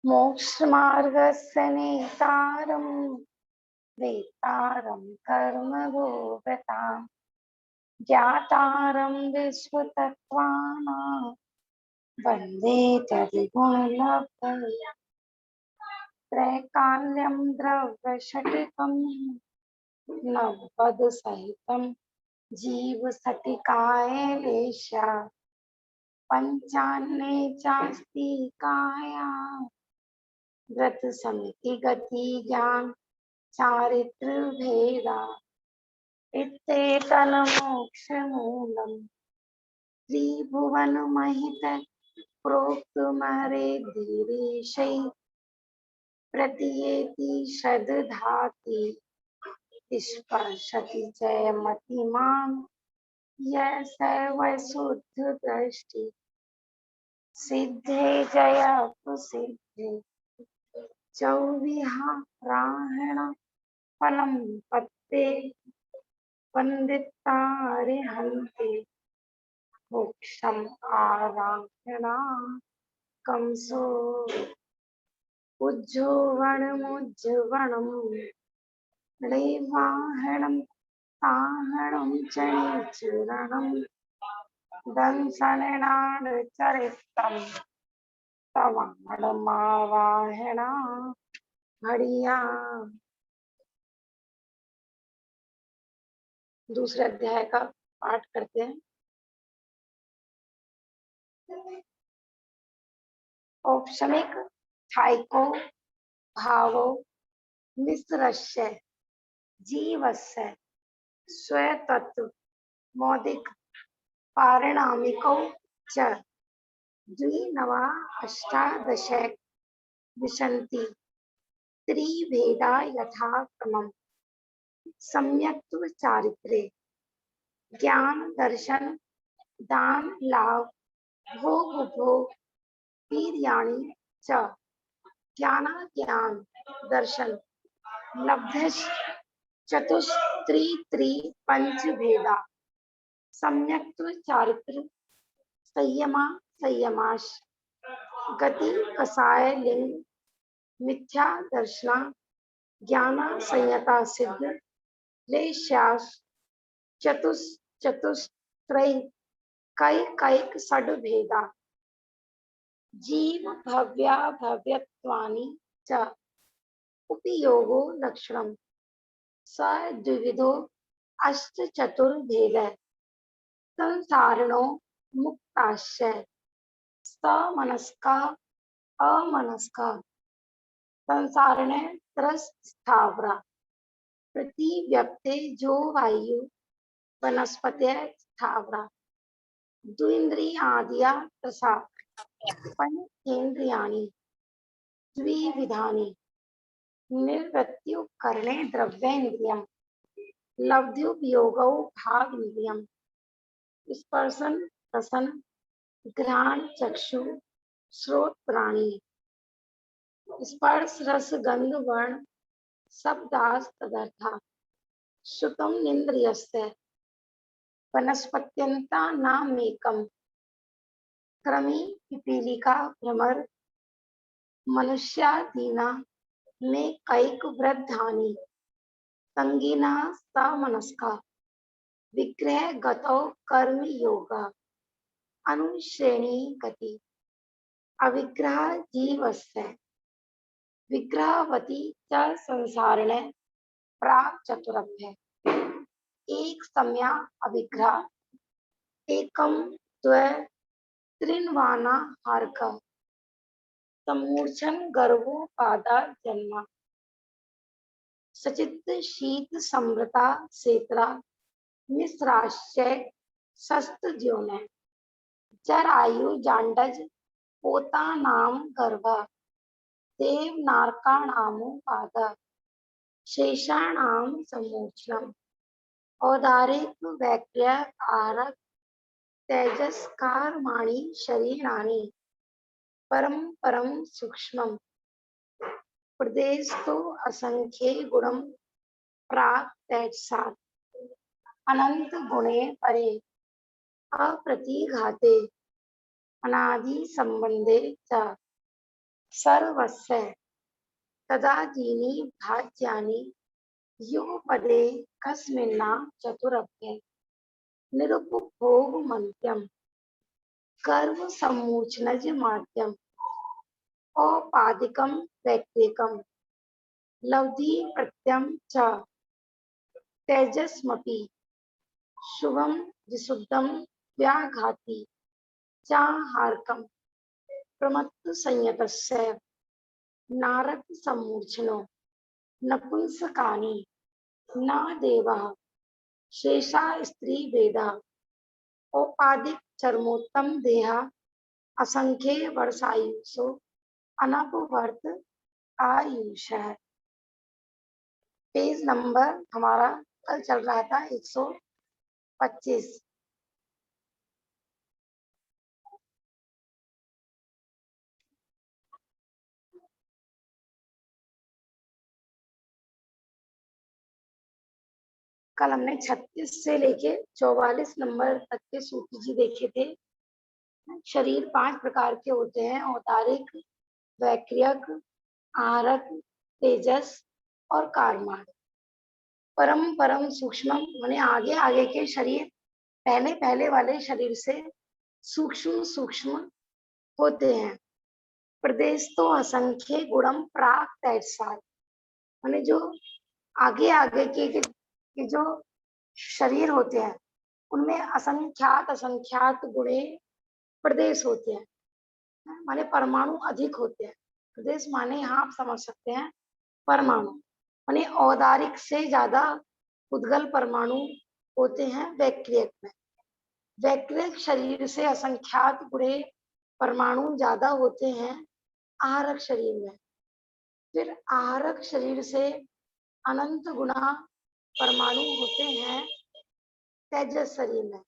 मोक्षमार्गस्य नेतारं वेतारं कर्मभोगतां ज्ञातारं विश्वतत्त्वानां वन्दे तद्गुणलब्धये त्रैकाल्यं द्रव्यषट्कं नवपदसहितं जीवसटिकायलेशा पञ्चान्ने चास्ति काया व्रत समिति गति ज्ञान चारित्र भेदा इत्येतन्मोक्षमूलं त्रिभुवनमहित प्रोक्तमरेर्धीरेशै प्रतीयेति श्रद्धाति स्पर्शति च मतिमान् यः स वै शुद्धदृष्टि सिद्धे जय प्रसिद्धे चौविहारायण फलं पत्ते वन्दितारिहन्ति मोक्षम् आराधना कंसो उज्जुवणमुज्जुवणम् रेवाहणं ताहणं चूरणं दंसननाडचरितं तवाणमावाहना हरिया। दूसरे अध्याय का पाठ करते हैं। औपशमिक थाइको भावो मिश्रस्य जीवस्य स्वतत्व मौदिक पारिणामिकौ च द्विनवा अष्टादशैक विशन्ति त्रिभेदा यथाक्रमम् सम्यक्त्व चारित्र्ये ज्ञान दर्शन दान लाभ भोग उपभोग वीर्याणि च ज्ञानाज्ञान दर्शन लब्धश्च चतुस्त्रि पंचभेदा सम्यक्त्व चारित्र संयमा संयमाश गति कसाय लिंग मिथ्या दर्शना ज्ञान संयता सिद्ध लेश्यास चतुस्त्रय कैक षड भेदा जीव भव्या भव्यत्वानि च उपयोगो लक्षणम् स द्विविधो अष्ट चतुर्भेद संसारिणो मुक्ताश्च समनस्का अमनस्का संसारिणे त्रस्थावरा प्रति व्यक्ते जो वायु वनस्पत्य स्थावरा द्विन्द्रियादिया तथा पंचेन्द्रियाणि द्विविधानि निर्वृत्युकरणे द्रव्येन्द्रियम् लब्ध्युपयोगौ भागेन्द्रियम् स्पर्शन रसन घ्राण चक्षु श्रोत प्राणी स्पर्श रस गंध वर्ण शब्दास तदर्था श्रुतम निन्द्रियस्य वनस्पत्यन्ता नामेकम् क्रमी पिपीलिका भ्रमर मनुष्यादीना में कैक वृद्धानि संगीना समनस्का विग्रह गतौ कर्म योगा अनुश्रेणी गति अविग्रह जीवस्य विग्रहवती च संसारिणे प्राग चतुरभ्य एक सम्या अविग्रह एकम द्वे त्रिन्वाना हार्क समूर्छन गर्भोपादा जन्मा सचित शीत समृता सेत्रा मिश्राश्चय शस्त ज्योने जरायु जांडज पोता नाम गर्भ देव नारकाणामो पाद शेषाणाम समूर्छनम औदारिक वैक्य आरक तेजस्कारमाणि शरीराणि परम परम सूक्ष्मम प्रदेश तो असंख्ये गुणम प्राग तैजसात् अनंत गुणे परे अप्रतिघाते अनादि संबंधे च सर्वस्य तदा दीनी भाज्यानि युगपदे कस्मिन्ना चतुरभ्य निरुपभोगमन्त्यं कर्म सम्मोचनज माध्यम औपाधिकं वैक्तिकं लब्धि प्रत्यम च तेजस्मपि शुभम विशुद्धम व्याघाति चाहारकम प्रमत्त संयतस्य नारद सम्मूर्छनो नपुंसकानि न देवः शेषा स्त्री वेदा औपाधिक चर्मोत्तम देहा असंख्य वर्षायुषो अनपवर्त आयुष है। पेज नंबर हमारा कल चल रहा था 125। कल हमने 36 से लेके 44 नंबर तक के सूत्र जी देखे थे। शरीर 5 प्रकार के होते हैं, औदारिक, वैक्रियक, आहारक, तेजस और कारमान। परम परम सूक्ष्म माने आगे आगे के शरीर पहले पहले वाले शरीर से सूक्ष्म सूक्ष्म होते हैं। प्रदेश तो असंख्य गुणम प्राक तैसात माने जो आगे आगे के जो शरीर होते हैं उनमें असंख्यात असंख्यात गुणे प्रदेश होते हैं, माने परमाणु अधिक होते हैं। प्रदेश माने यहाँ आप समझ सकते हैं परमाणु, माने औदारिक से ज्यादा उद्गल परमाणु होते हैं वैक्रियक में। वैक्रियक शरीर से असंख्यात गुणे परमाणु ज्यादा होते हैं आहारक शरीर में। फिर आहारक शरीर से अनंत गुना परमाणु होते हैं तेजस शरीर में।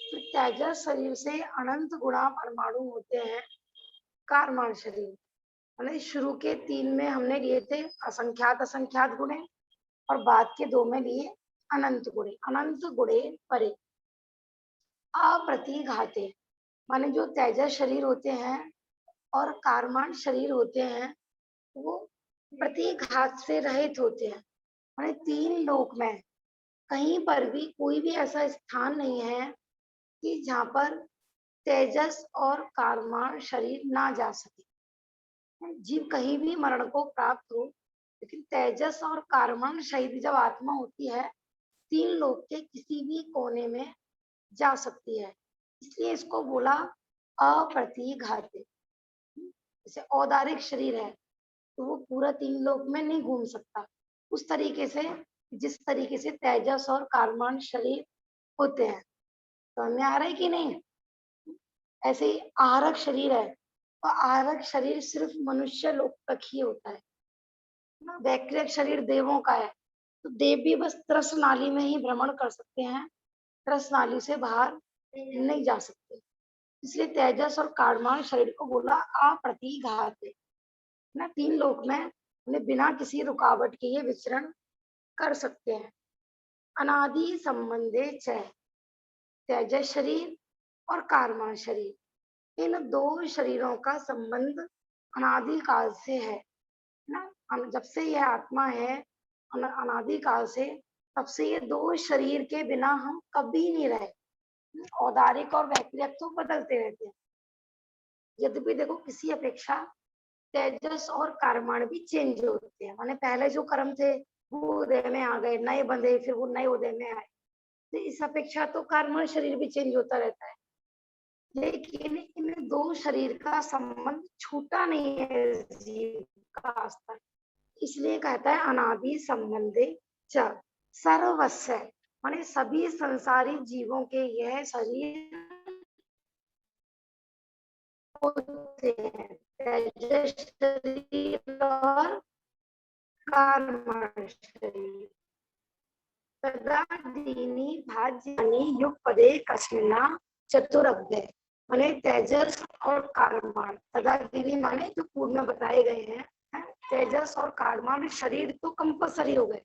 फिर तेजस शरीर से अनंत गुणा परमाणु होते हैं कारमान शरीर। मतलब शुरू के 3 में हमने लिए थे असंख्यात असंख्यात गुणे और बाद के 2 में लिए अनंत गुणे। अनंत गुणे परे अप्रतिघाते माने जो तेजस शरीर होते हैं और कारमान शरीर होते हैं वो प्रतिघात से रहित होते हैं। माने 3 लोक में कहीं पर भी कोई भी ऐसा स्थान नहीं है कि जहाँ पर तेजस और कारमान शरीर ना जा सके। जीव कहीं भी मरण को प्राप्त हो, लेकिन तेजस और कारमान शरीर जब आत्मा होती है 3 लोक के किसी भी कोने में जा सकती है, इसलिए इसको बोला अप्रतिघाते। जैसे औदारिक शरीर है तो वो पूरा 3 लोक में नहीं घूम सकता, उस तरीके से जिस तरीके से तेजस और कारमान शरीर होते हैं। तो हमें आ रहा है कि नहीं? ऐसे ही आहारक शरीर है तो आहारक शरीर सिर्फ मनुष्य लोक तक ही होता है ना। वैक्रियक शरीर देवों का है तो देव भी बस त्रस नाली में ही भ्रमण कर सकते हैं, त्रस नाली से बाहर नहीं जा सकते। इसलिए तेजस और कारमान शरीर को बोला अप्रतिघात ना। 3 लोक में उन्हें बिना किसी रुकावट के ये विचरण कर सकते हैं। अनादि संबंधे च तेजस शरीर और कारमान शरीर, इन 2 शरीरों का संबंध अनादि काल से है ना। जब से यह आत्मा है अनादि काल से, तब से ये 2 शरीर के बिना हम कभी नहीं रहे। औदारिक और वैक्रियक तो बदलते रहते हैं, यद्यपि देखो किसी अपेक्षा तेजस और कारमान भी चेंज होते हैं। माने पहले जो कर्म थे वो उदय में आ गए, नए बंधे, फिर वो नए उदय में आए। तो इस अपेक्षा तो कारमान शरीर भी चेंज होता रहता है, लेकिन इन 2 शरीर का संबंध छूटा नहीं है जीव का आज तक। इसलिए कहता है अनादि संबंधे च सर्वस्य माने सभी संसारी जीवों के यह शरीर होते हैं, तेजस शरीर और कारमान शरीर। तदा दीनी भाज्यानि युगपदे कस्मिन्ना चतुरभ्य माने तेजस और कारमान। तदा दीनी माने जो पूर्व में बताए गए हैं, तेजस और कारमान शरीर तो कंपलसरी हो गए,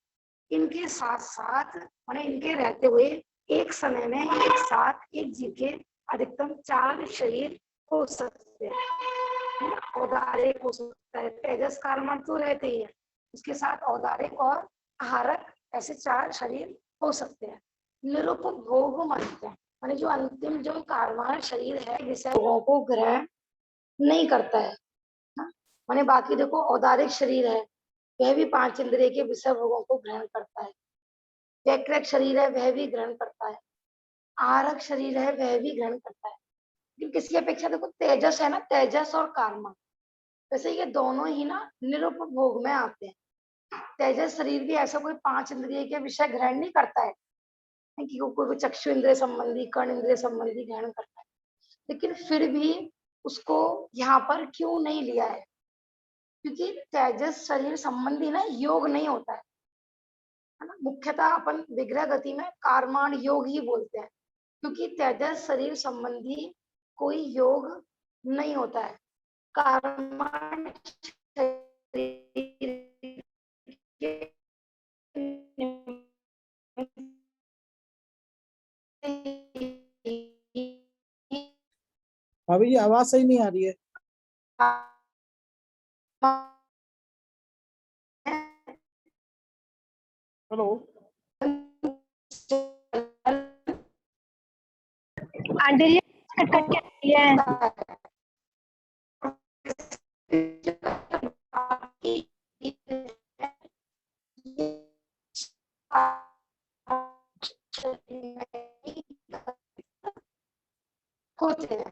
इनके साथ साथ माने इनके रहते हुए एक समय में एक साथ एक जीव के अधिकतम 4 शरीर हो सकते हैं औदारिक हो सकता है, तेजस कार्बन तो रहते ही है, उसके साथ औदारिक और आहारक ऐसे 4 शरीर हो सकते हैं। निरुपभोग मानते हैं, माने जो अंतिम जो कार्बन शरीर है जिसे लोगों को ग्रहण नहीं करता है ना। माने बाकी देखो औदारिक शरीर है, वह भी 5 इंद्रिय के विषय भोगों को ग्रहण करता है। वैकृत शरीर है, वह भी ग्रहण करता है। आहारक शरीर है, वह भी ग्रहण करता है। लेकिन किसकी अपेक्षा देखो तेजस है ना, तेजस और कार्मा, वैसे ये दोनों ही ना निरुपभोग में आते हैं। तेजस शरीर भी ऐसा कोई 5 इंद्रिय के विषय ग्रहण नहीं करता है कि कोई चक्षु इंद्रिय संबंधी, कर्ण इंद्रिय संबंधी ग्रहण करता है, लेकिन फिर भी उसको यहाँ पर क्यों नहीं लिया है? क्योंकि तेजस शरीर संबंधी ना योग नहीं होता है ना। मुख्यतः अपन विग्रह गति में कार्माण योग ही बोलते हैं, क्योंकि तेजस शरीर संबंधी कोई योग नहीं होता है। कार्माण शरीर के अभी ये आवाज सही नहीं आ रही है। हेलो आंटी जी, कट कट के आ रही है। होते हैं।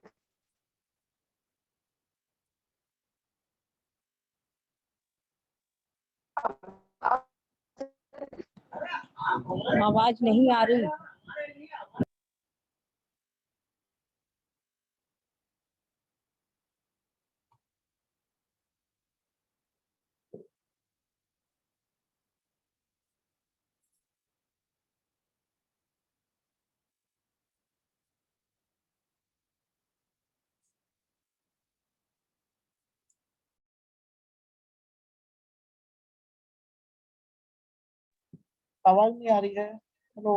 आवाज नहीं आ रही। आवाज नहीं आ रही है। हेलो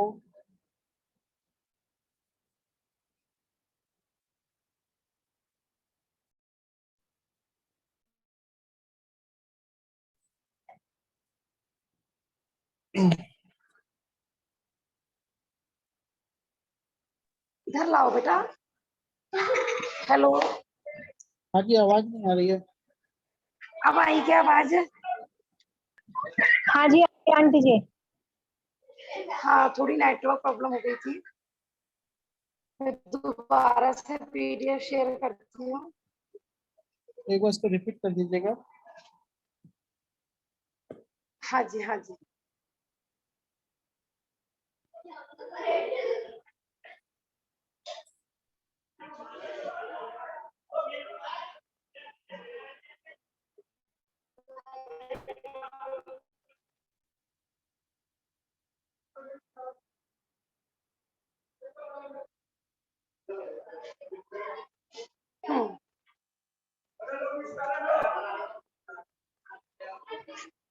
इधर लाओ बेटा। हेलो, हाँ जी, आवाज नहीं आ रही है। अब आई क्या आवाज? हाँ जी आंटी जी। हाँ, थोड़ी नेटवर्क प्रॉब्लम हो गई थी। मैं दोबारा से पीडीएफ शेयर करती हूँ। एक बार इसको रिपीट कर दीजिएगा। हाँ जी, हाँ जी।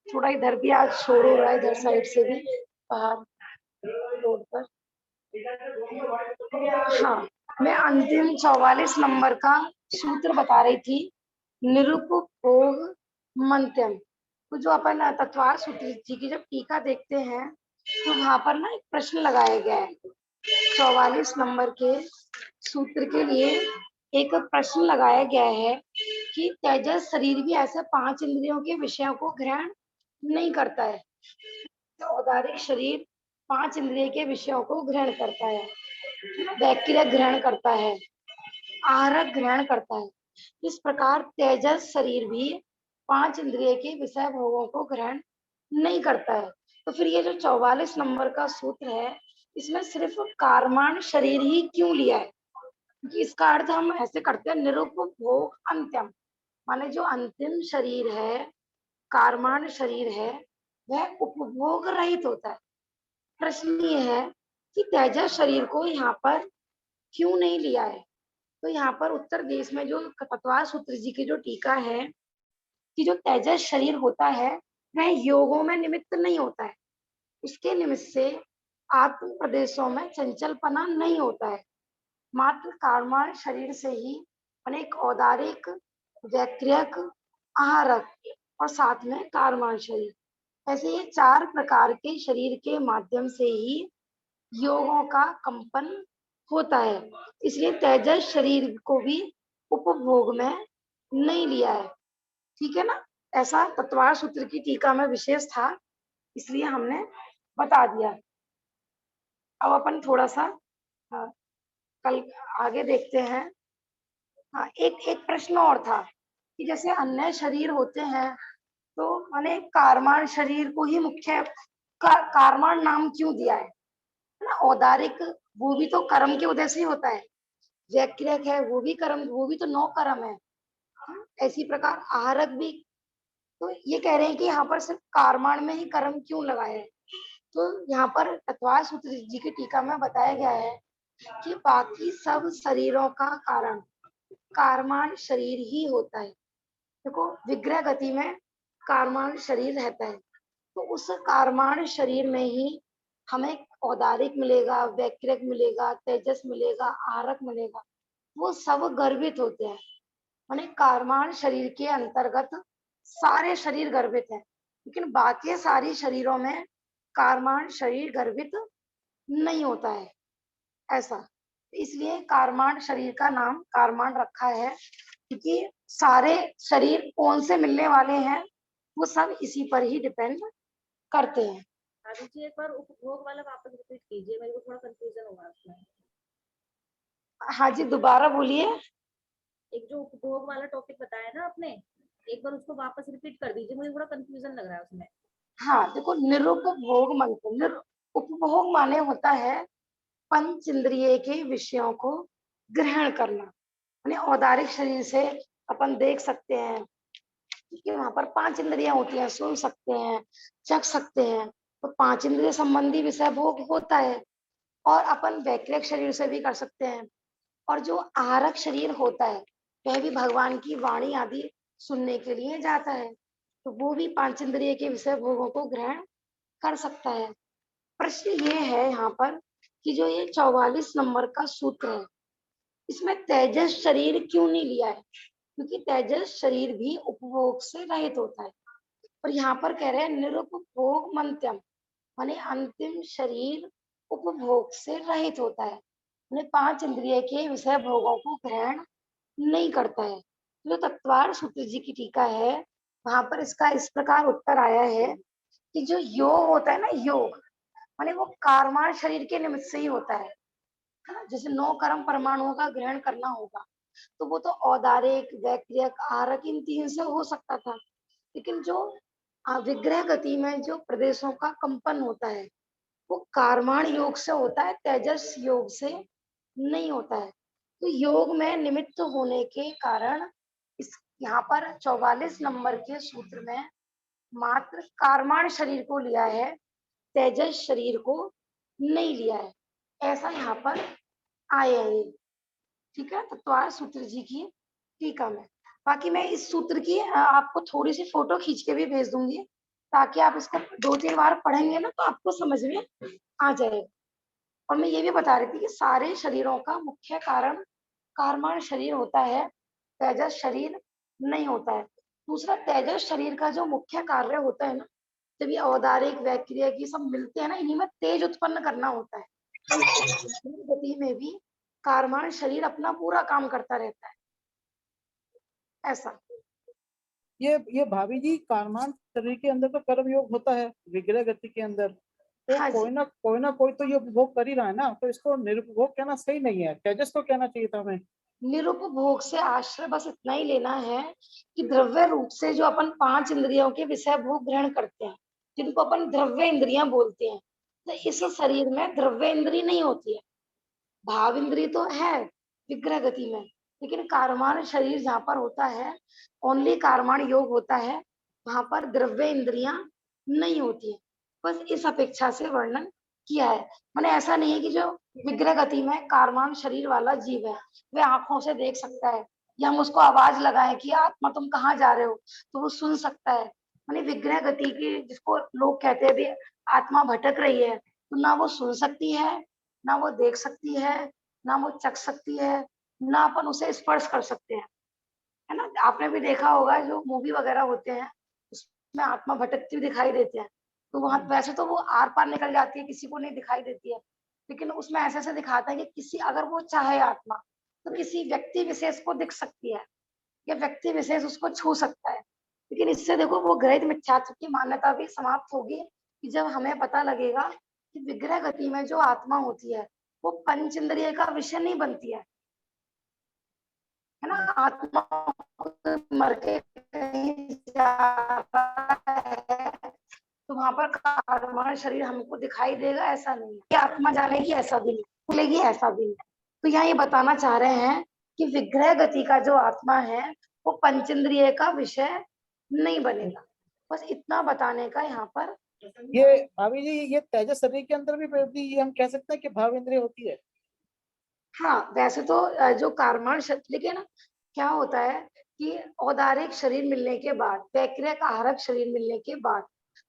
थोड़ा इधर भी आज शोर हो रहा है, इधर साइड से भी बाहर रोड पर। हाँ, मैं अंतिम 44 नंबर का सूत्र बता रही थी, निरुपभोग मंत्यम। तो जो अपन तत्वार सूत्र जी की जब टीका देखते हैं तो वहां पर ना एक प्रश्न लगाया गया है। 44 नंबर के सूत्र के लिए एक प्रश्न लगाया गया है कि तेजस शरीर भी ऐसे 5 इंद्रियों के विषयों को ग्रहण नहीं करता है। तो औदारिक शरीर 5 इंद्रिय के विषयों को ग्रहण करता है, बैक्टीरिया ग्रहण करता है, आहारक ग्रहण करता है। इस प्रकार तेजस शरीर भी 5 इंद्रिय के विषय भोगों को ग्रहण नहीं करता है। तो फिर ये जो 44 नंबर का सूत्र है, इसमें सिर्फ कार्माण शरीर ही क्यों लिया है? क्योंकि इसका अर्थ हम ऐसे करते हैं, निरुपभोग अंत्यम, माने जो अंतिम शरीर है, कार्माण शरीर है, वह उपभोग रहित होता है। प्रश्न ये है कि तेजस शरीर को यहाँ पर क्यों नहीं लिया है? तो यहाँ पर उत्तर देश में जो तत्वार सूत्र जी की जो टीका है कि जो तेजस शरीर होता है वह योगों में निमित्त नहीं होता है, उसके निमित्त से आत्म प्रदेशों में चंचलपना नहीं होता है। मात्र कार्माण शरीर से ही अनेक औदारिक वैक्रियक, आहारक और साथ में कारमान शरीर। ऐसे ये 4 प्रकार के शरीर के माध्यम से ही योगों का कंपन होता है। इसलिए तेजस शरीर को भी उपभोग में नहीं लिया है। ठीक है ना? ऐसा तत्वार सूत्र की टीका में विशेष था, इसलिए हमने बता दिया। अब अपन थोड़ा सा कल आगे देखते हैं। हाँ, एक एक प्रश्न और था कि जैसे अन्य शरीर होते हैं तो माने कारमान शरीर को ही मुख्य कारमान नाम क्यों दिया है ना? औदारिक वो भी तो कर्म के उदय से ही होता है। व्यक्रियक है वो भी कर्म, वो भी तो 9 कर्म है। ऐसी प्रकार आहारक भी। तो ये कह रहे हैं कि यहाँ पर सिर्फ कारमान में ही कर्म क्यों लगाया है? तो यहाँ पर तत्वार सूत्र जी की टीका में बताया गया है कि बाकी सब शरीरों का कारण कारमान शरीर ही होता है। देखो विग्रह गति में कारमान शरीर रहता है, तो उस कारमान शरीर में ही हमें औदारिक मिलेगा, वैक्रियक मिलेगा, तेजस मिलेगा, आहारक मिलेगा। वो सब गर्भित होते हैं। माने कारमान शरीर के अंतर्गत सारे शरीर गर्भित हैं, लेकिन बाकी सारी शरीरों में कारमान शरीर गर्भित नहीं होता है। ऐसा इसलिए कारमान शरीर का नाम कारमान रखा है, क्योंकि सारे शरीर कौन से मिलने वाले हैं वो सब इसी पर ही डिपेंड करते हैं। आदि जी एक बार उपभोग वाला वापस रिपीट कीजिए, मेरे को थोड़ा कंफ्यूजन हुआ उसमें। हाँ जी, दोबारा बोलिए। एक जो उपभोग वाला टॉपिक बताया ना आपने, एक बार उसको वापस रिपीट कर दीजिए, मुझे थोड़ा कंफ्यूजन लग रहा है उसमें। हाँ देखो, निरुपभोग मंत्र, उपभोग माने होता है पंच इंद्रिय के विषयों को ग्रहण करना। यानी औदारिक शरीर से अपन देख सकते हैं कि वहां पर 5 इंद्रियां होती हैं, सुन सकते हैं, चख सकते हैं, तो 5 इंद्रिय संबंधी विषय भोग होता है। और अपन वैक्रिक शरीर से भी कर सकते हैं। और जो आहारक शरीर होता है वह भी भगवान की वाणी आदि सुनने के लिए जाता है, तो वो भी 5 इंद्रिय के विषय भोगों को ग्रहण कर सकता है। प्रश्न ये है यहाँ पर कि जो ये 44 नंबर का सूत्र है, इसमें तेजस शरीर क्यों नहीं लिया है? क्योंकि तेजस शरीर भी उपभोग से रहित होता है। और यहाँ पर कह रहे हैं निरुपभोग मंत्यम, माने अंतिम शरीर उपभोग से रहित होता है, माने 5 इंद्रिय के विषय भोगों को ग्रहण नहीं करता है। जो तत्वार सूत्र जी की टीका है, वहां पर इसका इस प्रकार उत्तर आया है कि जो योग होता है ना, योग माने वो कारमान शरीर के निमित्त से ही होता है ना? जैसे 9 कर्म परमाणुओं का ग्रहण करना होगा, तो वो तो औदारिक, वैक्रियक, आहारक इन 3 से हो सकता था। लेकिन जो विग्रह गति में जो प्रदेशों का कंपन होता है वो कारमान योग से होता है, तेजस योग से नहीं होता है। तो योग में निमित्त होने के कारण इस यहाँ पर 44 नंबर के सूत्र में मात्र कारमान शरीर को लिया है, तेजस शरीर को नहीं लिया है। ऐसा यहाँ पर आया है। ठीक है, तत्वार सूत्र जी की टीका में। बाकी मैं इस सूत्र की आपको थोड़ी सी फोटो खींच के भी भेज दूंगी, ताकि आप इसको 2-3 बार पढ़ेंगे ना तो आपको समझ में आ जाएगा। और मैं ये भी बता रही थी कि सारे शरीरों का मुख्य कारण कारमान शरीर होता है, तेजस शरीर नहीं होता है। दूसरा, तेजस शरीर का जो मुख्य कार्य होता है ना, जब ये औदारिक, वैक्रियक ये सब मिलते हैं ना, इन्हीं में तेज उत्पन्न करना होता है। गति में भी कारमान शरीर अपना पूरा काम करता रहता है। ऐसा ये भाभी जी, कारमान शरीर के अंदर तो कर्म योग होता है विग्रह गति के अंदर, तो हाँ जी, कोई ना कोई तो ये उपभोग कर ही रहा है ना, तो इसको निरुपभोग कहना सही नहीं है, तेजस को कहना चाहिए था हमें। निरुपभोग से आश्रय बस इतना ही लेना है कि द्रव्य रूप से जो अपन 5 इंद्रियों के विषय भोग ग्रहण करते हैं, जिनको अपन द्रव्य इंद्रियां बोलते हैं, तो इस शरीर में द्रव्य इंद्रिय नहीं होती है। भाव इंद्रिय तो है विग्रह गति में, लेकिन कारमान शरीर जहाँ पर होता है, ओनली कारमान योग होता है, वहां पर द्रव्य इंद्रियां नहीं होती है। बस इस अपेक्षा से वर्णन किया है। मैंने ऐसा नहीं है कि जो विग्रह गति में कारमान शरीर वाला जीव है वह आंखों से देख सकता है, या हम उसको आवाज लगाएं कि आत्मा तुम कहाँ जा रहे हो, तो वो सुन सकता है। मैंने विग्रह गति की, जिसको लोग कहते हैं भी आत्मा भटक रही है, तो ना वो सुन सकती है, ना वो देख सकती है, ना वो चख सकती है, ना अपन उसे स्पर्श कर सकते हैं। है ना। आपने भी देखा होगा जो मूवी वगैरह होते हैं उसमें आत्मा भटकती हुई दिखाई देती है, तो वहां वैसे तो वो आर पार निकल जाती है, किसी को नहीं दिखाई देती है, लेकिन उसमें ऐसे ऐसे दिखाता है कि किसी अगर वो चाहे आत्मा तो किसी व्यक्ति विशेष को दिख सकती है या व्यक्ति विशेष उसको छू सकता है। लेकिन इससे देखो वो ग्रहित मिथ्यात्व की मान्यता भी समाप्त होगी कि जब हमें पता लगेगा कि विग्रह गति में जो आत्मा होती है वो पंच इंद्रिय का विषय नहीं बनती है ना। आत्मा मर के कहीं जा रहा है तो वहां पर कार्बन शरीर हमको दिखाई देगा, ऐसा नहीं है कि आत्मा जानेगी, ऐसा भी नहीं भूलेगी, ऐसा भी नहीं। तो यहाँ ये बताना चाह रहे हैं कि विग्रह गति का जो आत्मा है वो पंचेंद्रिय का विषय नहीं बनेगा। बस इतना बताने का यहाँ पर। ये भाभी जी ये तेजस शरीर के अंदर भी ये हम कह सकते हैं कि भाव इंद्रिय होती है। हाँ वैसे तो जो कार्बन लेकिन क्या होता है कि औदारिक शरीर मिलने के बाद, वैक्रियक आहारक शरीर मिलने के बाद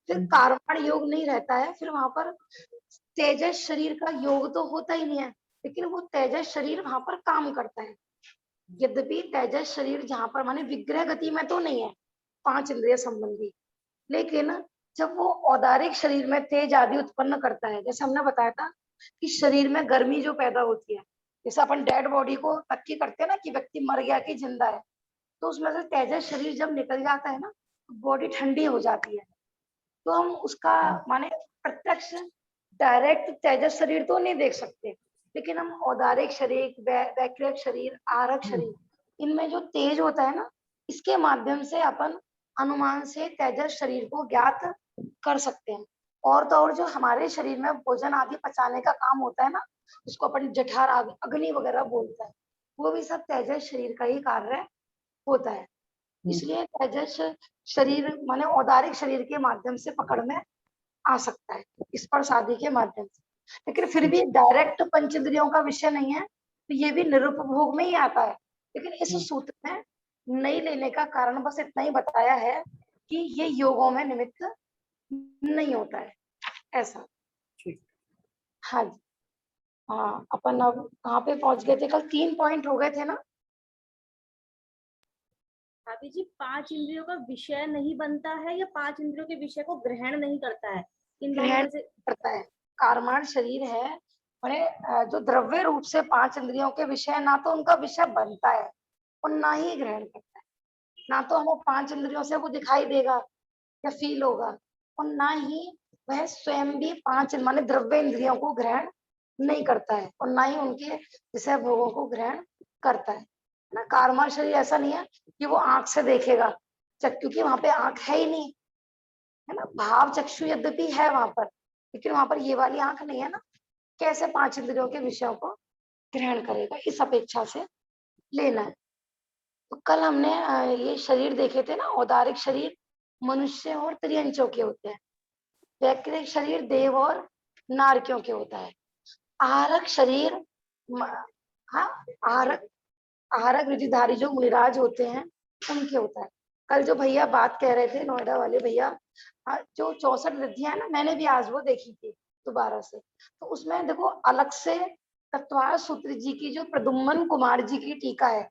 फिर कार्बन योग नहीं रहता है, फिर वहां पर तेजस शरीर का योग तो होता ही नहीं है, लेकिन वो तेजस शरीर वहां पर काम करता है। यद्यपि तेजस शरीर जहां पर माने विग्रह गति में तो नहीं है पांच इंद्रिय संबंधी, लेकिन जब वो औदारिक शरीर में तेज आदि उत्पन्न करता है, जैसे हमने बताया था कि शरीर में गर्मी जो पैदा होती है, जैसे अपन डेड बॉडी को नक्की करते हैं ना कि व्यक्ति मर गया कि जिंदा है, तो उसमें से तेजस शरीर जब निकल जाता है ना तो बॉडी ठंडी हो जाती है। तो हम उसका माने प्रत्यक्ष डायरेक्ट तेजस शरीर तो नहीं देख सकते, लेकिन हम औदारिक शरीर, वैक्रियक शरीर, आरक शरीर, इनमें जो तेज होता है ना, इसके माध्यम से अपन अनुमान से तेजस शरीर को ज्ञात कर सकते हैं। और तो और जो हमारे शरीर में भोजन आदि पचाने का काम होता है ना, जिसको अपन जठर अग्नि वगैरह बोलते हैं, वो भी सब तेजस शरीर का ही कार्य होता है। इसलिए तेजस शरीर माने औदारिक शरीर के माध्यम से पकड़ में आ सकता है, स्पर्श आदि के माध्यम से, लेकिन फिर भी डायरेक्ट पंचेंद्रियों का विषय नहीं है, तो ये भी निरुपभोग में ही आता है। लेकिन इस सूत्र में नहीं लेने का कारण बस इतना ही बताया है कि ये योगों में निमित्त नहीं होता है, ऐसा। ठीक। हाँ जी। हाँ अपन अब कहाँ पे पहुंच गए थे, कल 3 पॉइंट हो गए थे ना। भाभी जी 5 इंद्रियों का विषय नहीं बनता है या 5 इंद्रियों के विषय को ग्रहण नहीं करता है, इन दोनों ग्रहण में से? करता है। कारमान शरीर है माने जो द्रव्य रूप से पांच इंद्रियों के विषय, ना तो उनका विषय बनता है और ना ही ग्रहण करता है। ना तो हमें पांच इंद्रियों से वो दिखाई देगा या फील होगा, और ना ही वह स्वयं भी पांच माने द्रव्य इंद्रियों को ग्रहण नहीं करता है, और ना ही उनके विषय भोगों को ग्रहण करता है ना। कारमान शरीर ऐसा नहीं है कि वो आंख से देखेगा, क्योंकि वहां पे आंख है ही नहीं, है ना। भाव चक्षु यद्यपि है वहां पर, लेकिन वहां पर ये वाली आंख नहीं है ना, कैसे पांच इंद्रियों के विषयों को ग्रहण करेगा, इस अपेक्षा से लेना है। तो कल हमने ये शरीर देखे थे ना, औदारिक शरीर मनुष्य और त्रियंचों के होते हैं, वैक्रिक शरीर देव और नारकियों के होता है, आहारक शरीर हाँ आहारक आहारक रिधिधारी जो मुनिराज होते हैं उनके होता है। कल जो भैया बात कह रहे थे नोएडा वाले भैया, जो 64 रिद्धियां है ना, मैंने भी आज वो देखी थी दोबारा से, तो उसमें देखो अलग से तत्वार सूत्र जी की जो प्रदुम्न कुमार जी की टीका है,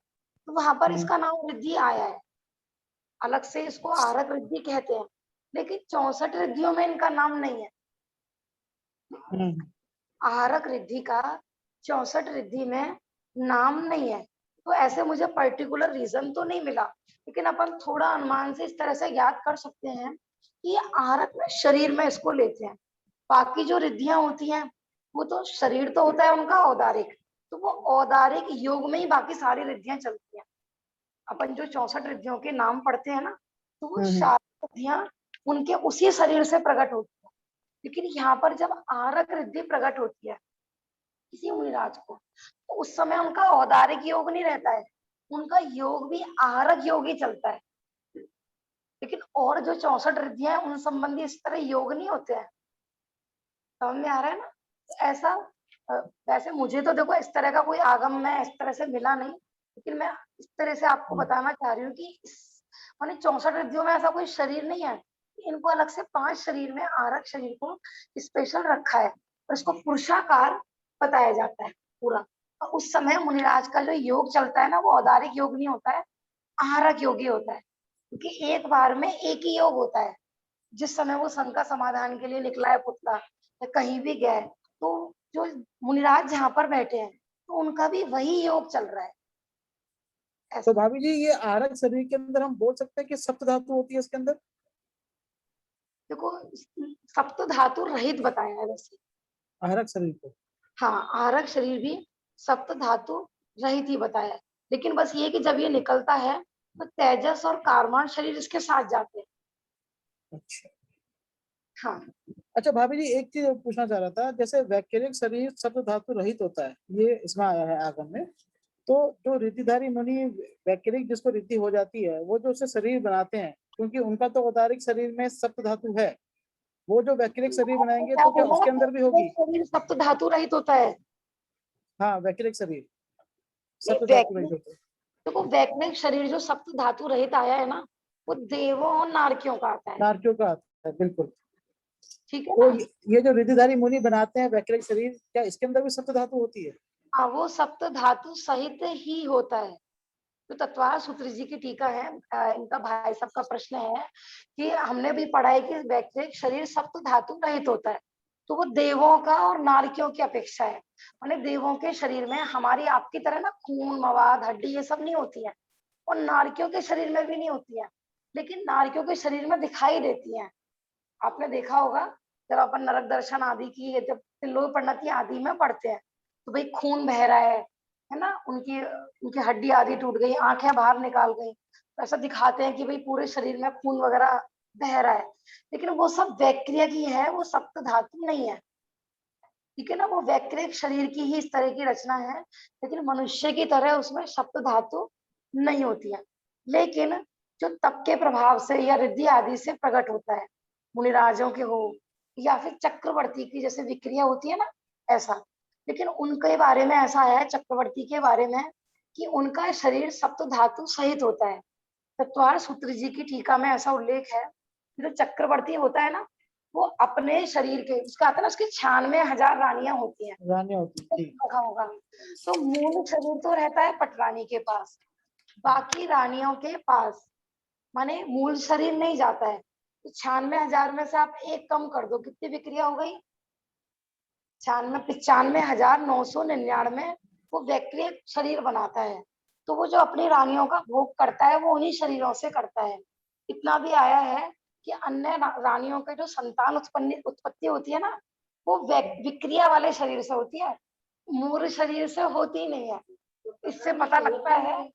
तो वहां पर इसका नाम रिद्धि आया है, अलग से इसको आहारक रिद्धि कहते हैं, लेकिन 64 रिद्धियों में इनका नाम नहीं है। आहारक रिद्धि का 64 रिद्धि में नाम नहीं है, तो ऐसे मुझे पर्टिकुलर रीजन तो नहीं मिला, लेकिन अपन थोड़ा अनुमान से इस तरह से याद कर सकते हैं कि आहारक में शरीर में इसको लेते हैं। बाकी जो रिद्धियां होती हैं वो तो शरीर तो होता है उनका औदारिक, तो वो औदारिक योग में ही बाकी सारी रिद्धियां चलती हैं। अपन जो 64 रिद्धियों के नाम पढ़ते हैं ना, तो वो सारी रिद्धियां उनके उसी शरीर से प्रकट होती है। लेकिन यहाँ पर जब आहारक रिद्धि प्रकट होती है किसी मुनिराज को, तो उस समय उनका औदारिक योग नहीं रहता है, उनका योग भी आहारक योग ही चलता है। लेकिन और जो 64 रिद्धियां हैं उन संबंधी इस तरह योग नहीं होते हैं। समझ में आ रहा है ना। तो ऐसा वैसे मुझे तो देखो इस तरह का कोई आगम में इस तरह से मिला नहीं, लेकिन मैं इस तरह से आपको बताना चाह रही हूँ कि माने 64 रिद्धियों में ऐसा कोई शरीर नहीं है, इनको अलग से 5 शरीर में आरक शरीर को स्पेशल रखा है और इसको पुरुषाकार बताया जाता है पूरा। और उस समय मुनिराज का जो योग चलता है ना, वो औदारिक योग नहीं होता है, आहारक योगी होता है, क्योंकि एक बार में एक ही योग होता है। जिस समय वो शंका समाधान के लिए निकला है पुतला या कहीं भी गया है, तो जो मुनिराज जहाँ पर बैठे हैं तो उनका भी वही योग चल रहा है। तो ऐसा भाभी जी ये आहारक शरीर के अंदर हम बोल सकते हैं कि सप्त धातु होती है इसके अंदर? देखो, सप्त धातु रहित बताया है वैसे। आहारक शरीर को हाँ, आहारक शरीर भी सप्त धातु रहित ही बताया है। लेकिन बस ये कि जब ये निकलता है तो तेजस और कारमान शरीर इसके साथ जाते हैं। अच्छा। हाँ, अच्छा भाभी जी एक चीज पूछना चाह रहा था, जैसे वैक्रिक शरीर सप्त धातु रहित होता है, ये इसमें आया है आगम में, तो जो रीतिधारी मुनि वैक्रिक जिसको रीति हो जाती है वो जो उसे शरीर बनाते हैं, क्योंकि उनका तो औदारिक शरीर में सप्त धातु है, वो जो वैक्रिक शरीर बनाएंगे क्या तो क्या बोला उसके ना, अंदर भी वो होगी? शरीर सप्त धातु रहित होता है। हाँ वैक्रिक शरीर नहीं, सप्त धातु रहित वैक्रिक, होता है। देखो वैक्रिक शरीर जो सप्त धातु रहित आया है ना, वो देवों और नारकियों का आता है। नारकियों का आता है, बिल्कुल। ठीक है तो ना। ये जो रीतिधारी मुनि बनाते हैं वैक्रिक शरीर, क्या इसके अंदर भी सप्त धातु होती है? हाँ, वो सप्त धातु सहित ही होता है। तो तत्वार सूत्र जी की टीका है, इनका भाई साहब का प्रश्न है कि हमने भी पढ़ा है कि वैक्रिक शरीर सप्त धातु रहित होता है, तो वो देवों का और नारकियों की अपेक्षा है। माने देवों के शरीर में हमारी आपकी तरह ना खून मवाद हड्डी ये सब नहीं होती है, और नारकियों के शरीर में भी नहीं होती है, लेकिन नारकियों के शरीर में दिखाई देती है। आपने देखा होगा, जब अपन नरक दर्शन आदि की, जब तिल्लोक परिणति आदि में पढ़ते हैं तो भाई खून बह रहा है ना, उनकी उनकी हड्डी आदि टूट गई, आंखें बाहर निकाल गई, तो ऐसा दिखाते हैं कि भाई पूरे शरीर में खून वगैरह बह रहा है। लेकिन वो सब वैक्रिया की है, वो सप्त धातु नहीं है। ठीक है ना, वो वैक्रिक शरीर की ही इस तरह की रचना है, लेकिन मनुष्य की तरह उसमें सप्त धातु नहीं होती है। लेकिन जो तप के प्रभाव से या रिद्धि आदि से प्रकट होता है, मुनिराजों के हो या फिर चक्रवर्ती की जैसे विक्रिया होती है ना, ऐसा। लेकिन उनके बारे में ऐसा है, चक्रवर्ती के बारे में, कि उनका शरीर सप्त धातु सहित होता है। तत्वार सूत्र जी की टीका में ऐसा उल्लेख है कि जो चक्रवर्ती होता है ना, वो अपने शरीर के, उसका आता है ना, उसकी 96,000 रानियां होती हैं, रानियां होती है, ठीक। देखा होगा। तो मूल शरीर तो रहता है पटरानी के पास, बाकी रानियों के पास, माने मूल शरीर नहीं जाता है। तो 96,000 में से आप एक कम कर दो, कितनी विक्रिया हो गई? 95,999 वो वैक्रिक शरीर बनाता है। तो वो जो अपनी रानियों का भोग करता है वो उन्हीं शरीरों से करता है। इतना भी आया है कि अन्य रानियों के जो संतान उत्पत्ति होती है ना, वो विक्रिया वाले शरीर से होती है, मूल शरीर से होती नहीं है। इससे पता लगता है,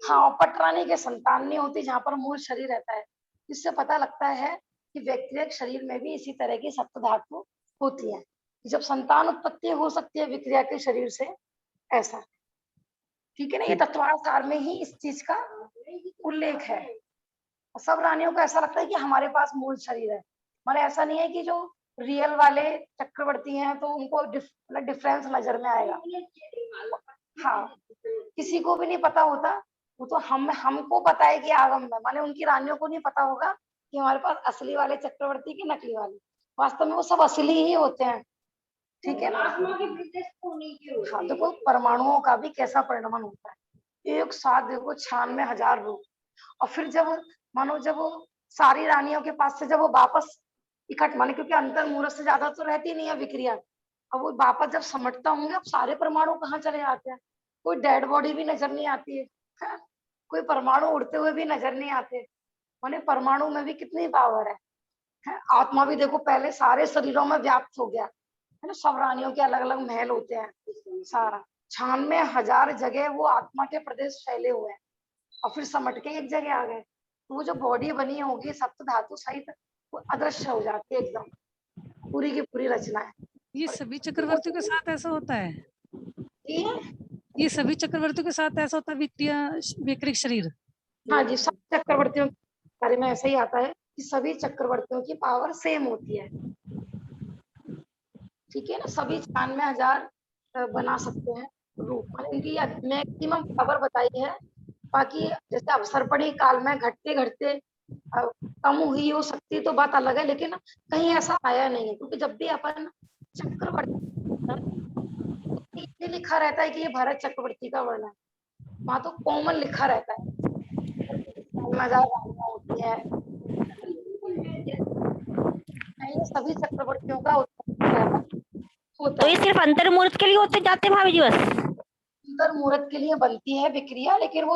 हाँ, पटरानी के संतान नहीं होती जहाँ पर मूल शरीर रहता है। इससे पता लगता है कि वैक्रिक शरीर में भी इसी तरह की सप्त धातु होती है, जब संतान उत्पत्ति हो सकती है विक्रिया के शरीर से, ऐसा। ठीक है ना, ये तत्वार सार में ही इस चीज का उल्लेख है। सब रानियों को ऐसा लगता है कि हमारे पास मूल शरीर है, माने ऐसा नहीं है कि जो रियल वाले चक्रवर्ती हैं तो उनको डिफरेंस नजर में आएगा। हाँ, किसी को भी नहीं पता होता, वो तो हमको पता है कि आगम में, माने उनकी रानियों को नहीं पता होगा कि हमारे पास असली वाले चक्रवर्ती की नकली वाले, वास्तव में वो सब असली ही होते हैं। ठीक है ना। हाँ, देखो परमाणुओं का भी कैसा परिणमन होता है, एक साथ देखो 96,000 रूप, और फिर जब मानो जब वो सारी रानियों के पास से जब वो वापस इकट्ठ, माने क्योंकि अंतर मुहूर्त से ज्यादा तो रहती नहीं है विक्रिया, अब वो वापस जब समटता होंगे, अब सारे परमाणु कहाँ चले जाते हैं, कोई डेड बॉडी भी नजर नहीं आती है, हाँ? कोई परमाणु उड़ते हुए भी नजर नहीं आते। माने परमाणु में भी कितनी पावर है? आत्मा भी देखो पहले सारे शरीरों में व्याप्त हो गया है ना, सब रानियों के अलग अलग महल होते हैं, सारा 96,000 जगह वो आत्मा के प्रदेश फैले हुए हैं, और फिर समट के एक जगह आ गए, तो वो जो बॉडी बनी होगी सप्त धातु सहित, वो अदृश्य हो जाती है एकदम, पूरी की पूरी रचना है। ये सभी चक्रवर्तियों के साथ ऐसा होता है? ये ये सभी चक्रवर्तियों के साथ ऐसा होता है विक्रिया वैक्रिक शरीर? हाँ जी, सब चक्रवर्तियों के बारे में ऐसा ही आता है कि सभी चक्रवर्तियों की पावर सेम होती है। ठीक है ना, सभी 96,000 बना सकते हैं रूप, इनकी मैक्सिमम पावर बताई है। बाकी जैसे अवसर पड़ी काल में घटते घटते कम हुई हो सकती तो बात अलग है, लेकिन कहीं ऐसा आया नहीं है, क्योंकि जब भी अपन चक्रवर्ती तो ये लिखा रहता है कि ये भरत चक्रवर्ती का वर्णन, वहां तो कॉमन लिखा रहता है, हजार रानियां होती है, ये सभी चक्रवर्तियों का उत्पन्न होता तो है। ये सिर्फ अंतर मुहूर्त के लिए होते जाते हैं भाभी जी बस? अंतर मुहूर्त के लिए बनती है विक्रिया, लेकिन वो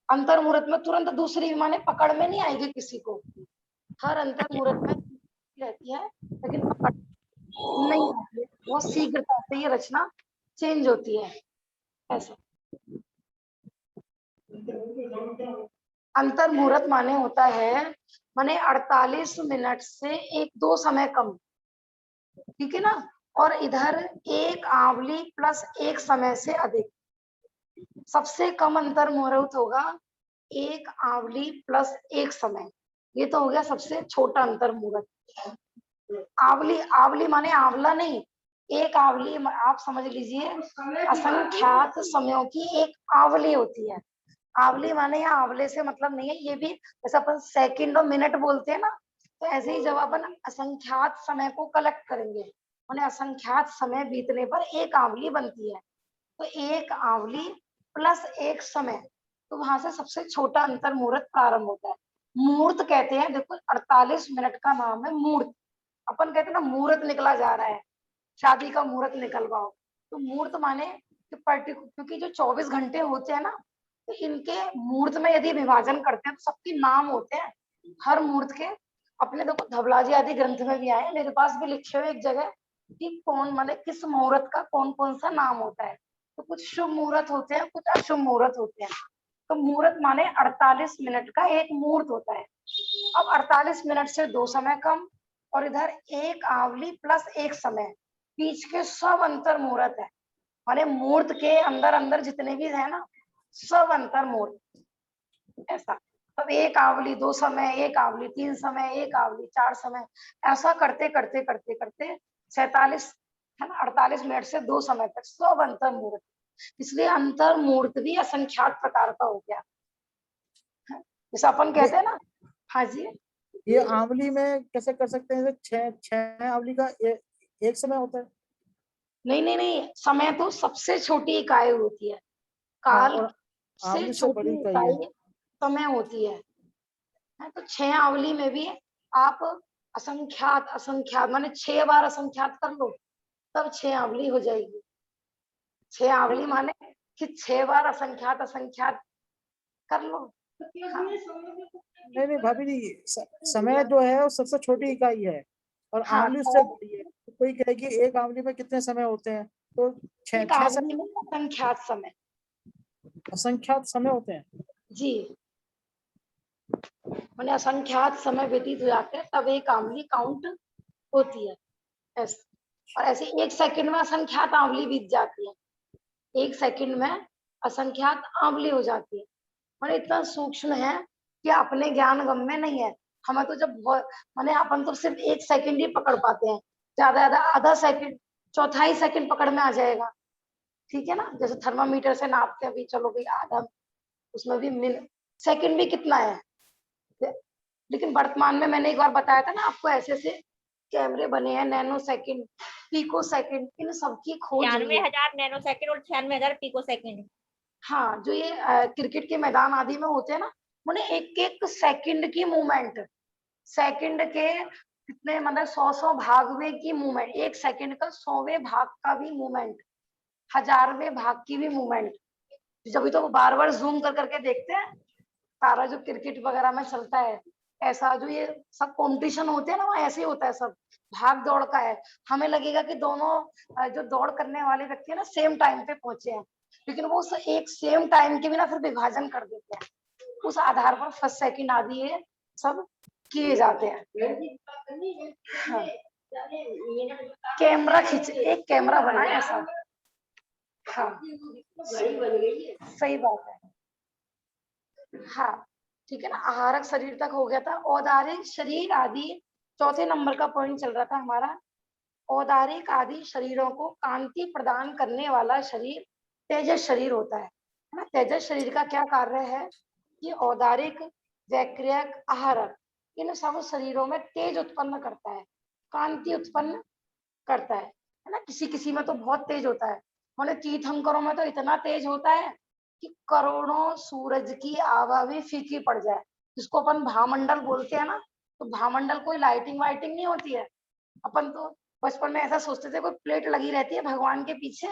अंतर मुहूर्त में तुरंत दूसरी माने पकड़ में नहीं आएगी किसी को। हर अंतर मुहूर्त में रहती है लेकिन पकड़ नहीं आती है, बहुत शीघ्रता से ये रचना चेंज होती है। ऐसा अंतर मुहूर्त माने होता है माने 48 मिनट से 1-2 समय कम, ठीक है ना। और इधर एक आवली प्लस एक समय से अधिक। सबसे कम अंतर मुहूर्त होगा एक आवली प्लस एक समय, ये तो हो गया सबसे छोटा अंतर मुहूर्त। आवली, आवली माने आंवला नहीं, एक आवली आप समझ लीजिए असंख्यात समयों की एक आवली होती है। आवली माने यहाँ आंवले से मतलब नहीं है, ये भी जैसे अपन सेकंड और मिनट बोलते हैं ना, तो ऐसे ही जब अपन असंख्यात समय को कलेक्ट करेंगे माने असंख्यात समय बीतने पर एक आवली बनती है। तो एक आवली प्लस एक समय, तो वहां से सबसे छोटा अंतर मुहूर्त प्रारंभ होता है। मुहूर्त कहते हैं, देखो 48 मिनट का नाम है मुहूर्त। अपन कहते हैं ना मुहूर्त निकला जा रहा है, शादी का मुहूर्त निकलवाओ, तो मुहूर्त माने क्योंकि जो 24 घंटे होते हैं ना, तो इनके मुहूर्त में यदि विभाजन करते हैं तो सबके नाम होते हैं हर मुहूर्त के। अपने देखो धवलाजी आदि ग्रंथ में भी आए, मेरे पास भी लिखे हुए एक जगह कि कौन माने किस मुहूर्त का कौन कौन सा नाम होता है। तो कुछ शुभ मुहूर्त होते हैं, कुछ अशुभ मुहूर्त होते हैं। तो मुहूर्त माने 48 मिनट का एक मुहूर्त होता है। अब 48 मिनट से 2 समय कम और इधर एक आवली प्लस एक समय, बीच के सब अंतर मुहूर्त है। माने मुहूर्त के अंदर अंदर जितने भी है ना, सब अंतर मुहूर्त ऐसा। तब एक आवली 2 समय, एक आवली 3 समय, एक आवली 4 समय, ऐसा करते करते करते करते 47 है ना 48 मिनट से 2 समय तक सब अंतर मुहूर्त। इसलिए अंतर मुहूर्त भी असंख्यात प्रकार का हो गया, जैसे अपन कहते हैं ना। हाँ जी, ये आंवली में कैसे कर सकते हैं? छह छह आंवली का एक समय होता है। नहीं नहीं नहीं, समय तो सबसे छोटी इकाई होती है, हाँ, काल और से आंवली से बड़ी छोटी इकाई है। इकाई समय होती है। तो 6 आवली में भी आप असंख्यात असंख्यात माने 6 बार असंख्यात कर लो, तब 6 आवली हो जाएगी। 6 आवली माने कि 6 बार असंख्यात असंख्यात कर लो। हाँ। नहीं नहीं भाभी जी, समय जो है वो सबसे छोटी इकाई है और हाँ, आंवली उससे तो बड़ी है। तो कोई कहे कि एक आंवली में कितने समय होते हैं, तो छह एक छह आवली में असंख्यात समय। असंख्यात समय होते हैं। जी, माने असंख्यात समय व्यतीत हो जाते हैं तब एक आवली काउंट होती है। ऐसे और ऐसे एक सेकंड में असंख्यात आवली बीत जाती है, एक सेकंड में असंख्यात आवली हो जाती है। माने इतना सूक्ष्म है कि अपने ज्ञान गम में नहीं है। हमें तो जब माने अपन तो सिर्फ एक सेकंड ही पकड़ पाते हैं, ज्यादा ज्यादा आधा सेकंड, चौथाई सेकंड पकड़ में आ जाएगा, ठीक है ना। जैसे थर्मामीटर से नापते हैं, अभी चलो भाई आधा, उसमें भी सेकंड भी कितना है। लेकिन वर्तमान में मैंने एक बार बताया था ना आपको, ऐसे ऐसे कैमरे बने हैं, नैनो सेकंड, पिको सेकंड, इन सबकी खोज हुई है। 96,000 नैनो सेकंड और 96,000 पिको सेकंड। हाँ, जो ये क्रिकेट के मैदान आदि में होते हैं ना, उन्हें एक एक सेकंड की मूवमेंट, सेकंड के कितने मतलब 100 भागवे की मूवमेंट, एक सेकंड का 100वें भाग का भी मूवमेंट, 1000वें भाग की भी मूवमेंट, जब तो बार बार जूम कर करके देखते हैं सारा जो क्रिकेट वगैरह में चलता है। ऐसा जो ये सब कंपटीशन होते हैं ना, वहाँ ऐसे ही होता है, सब भाग दौड़ का है। हमें लगेगा कि दोनों जो दौड़ करने वाले व्यक्ति है ना सेम टाइम पे पहुंचे हैं, लेकिन वो एक सेम टाइम के बिना फिर विभाजन कर देते हैं, उस आधार पर फर्स्ट सेकंड आदि ये सब किए जाते हैं। हाँ। कैमरा खींच, एक कैमरा बना है ऐसा। हाँ, सही बात है। हाँ, ठीक है ना। आहारक शरीर तक हो गया था। औदारिक शरीर आदि चौथे नंबर का पॉइंट चल रहा था हमारा। औदारिक आदि शरीरों को कांति प्रदान करने वाला शरीर तेजस शरीर होता है ना। तेजस शरीर का क्या कार्य है कि औदारिक, वैक्रियक, आहारक, इन सब शरीरों में तेज उत्पन्न करता है, कांति उत्पन्न करता है ना। किसी किसी में तो बहुत तेज होता है, माने तीर्थंकरों में तो इतना तेज होता है कि करोड़ों सूरज की आभा भी फीकी पड़ जाए, जिसको अपन भामंडल बोलते हैं ना, तो भामंडल कोई लाइटिंग वाइटिंग नहीं होती है। अपन तो बचपन में ऐसा सोचते थे कोई प्लेट लगी रहती है भगवान के पीछे,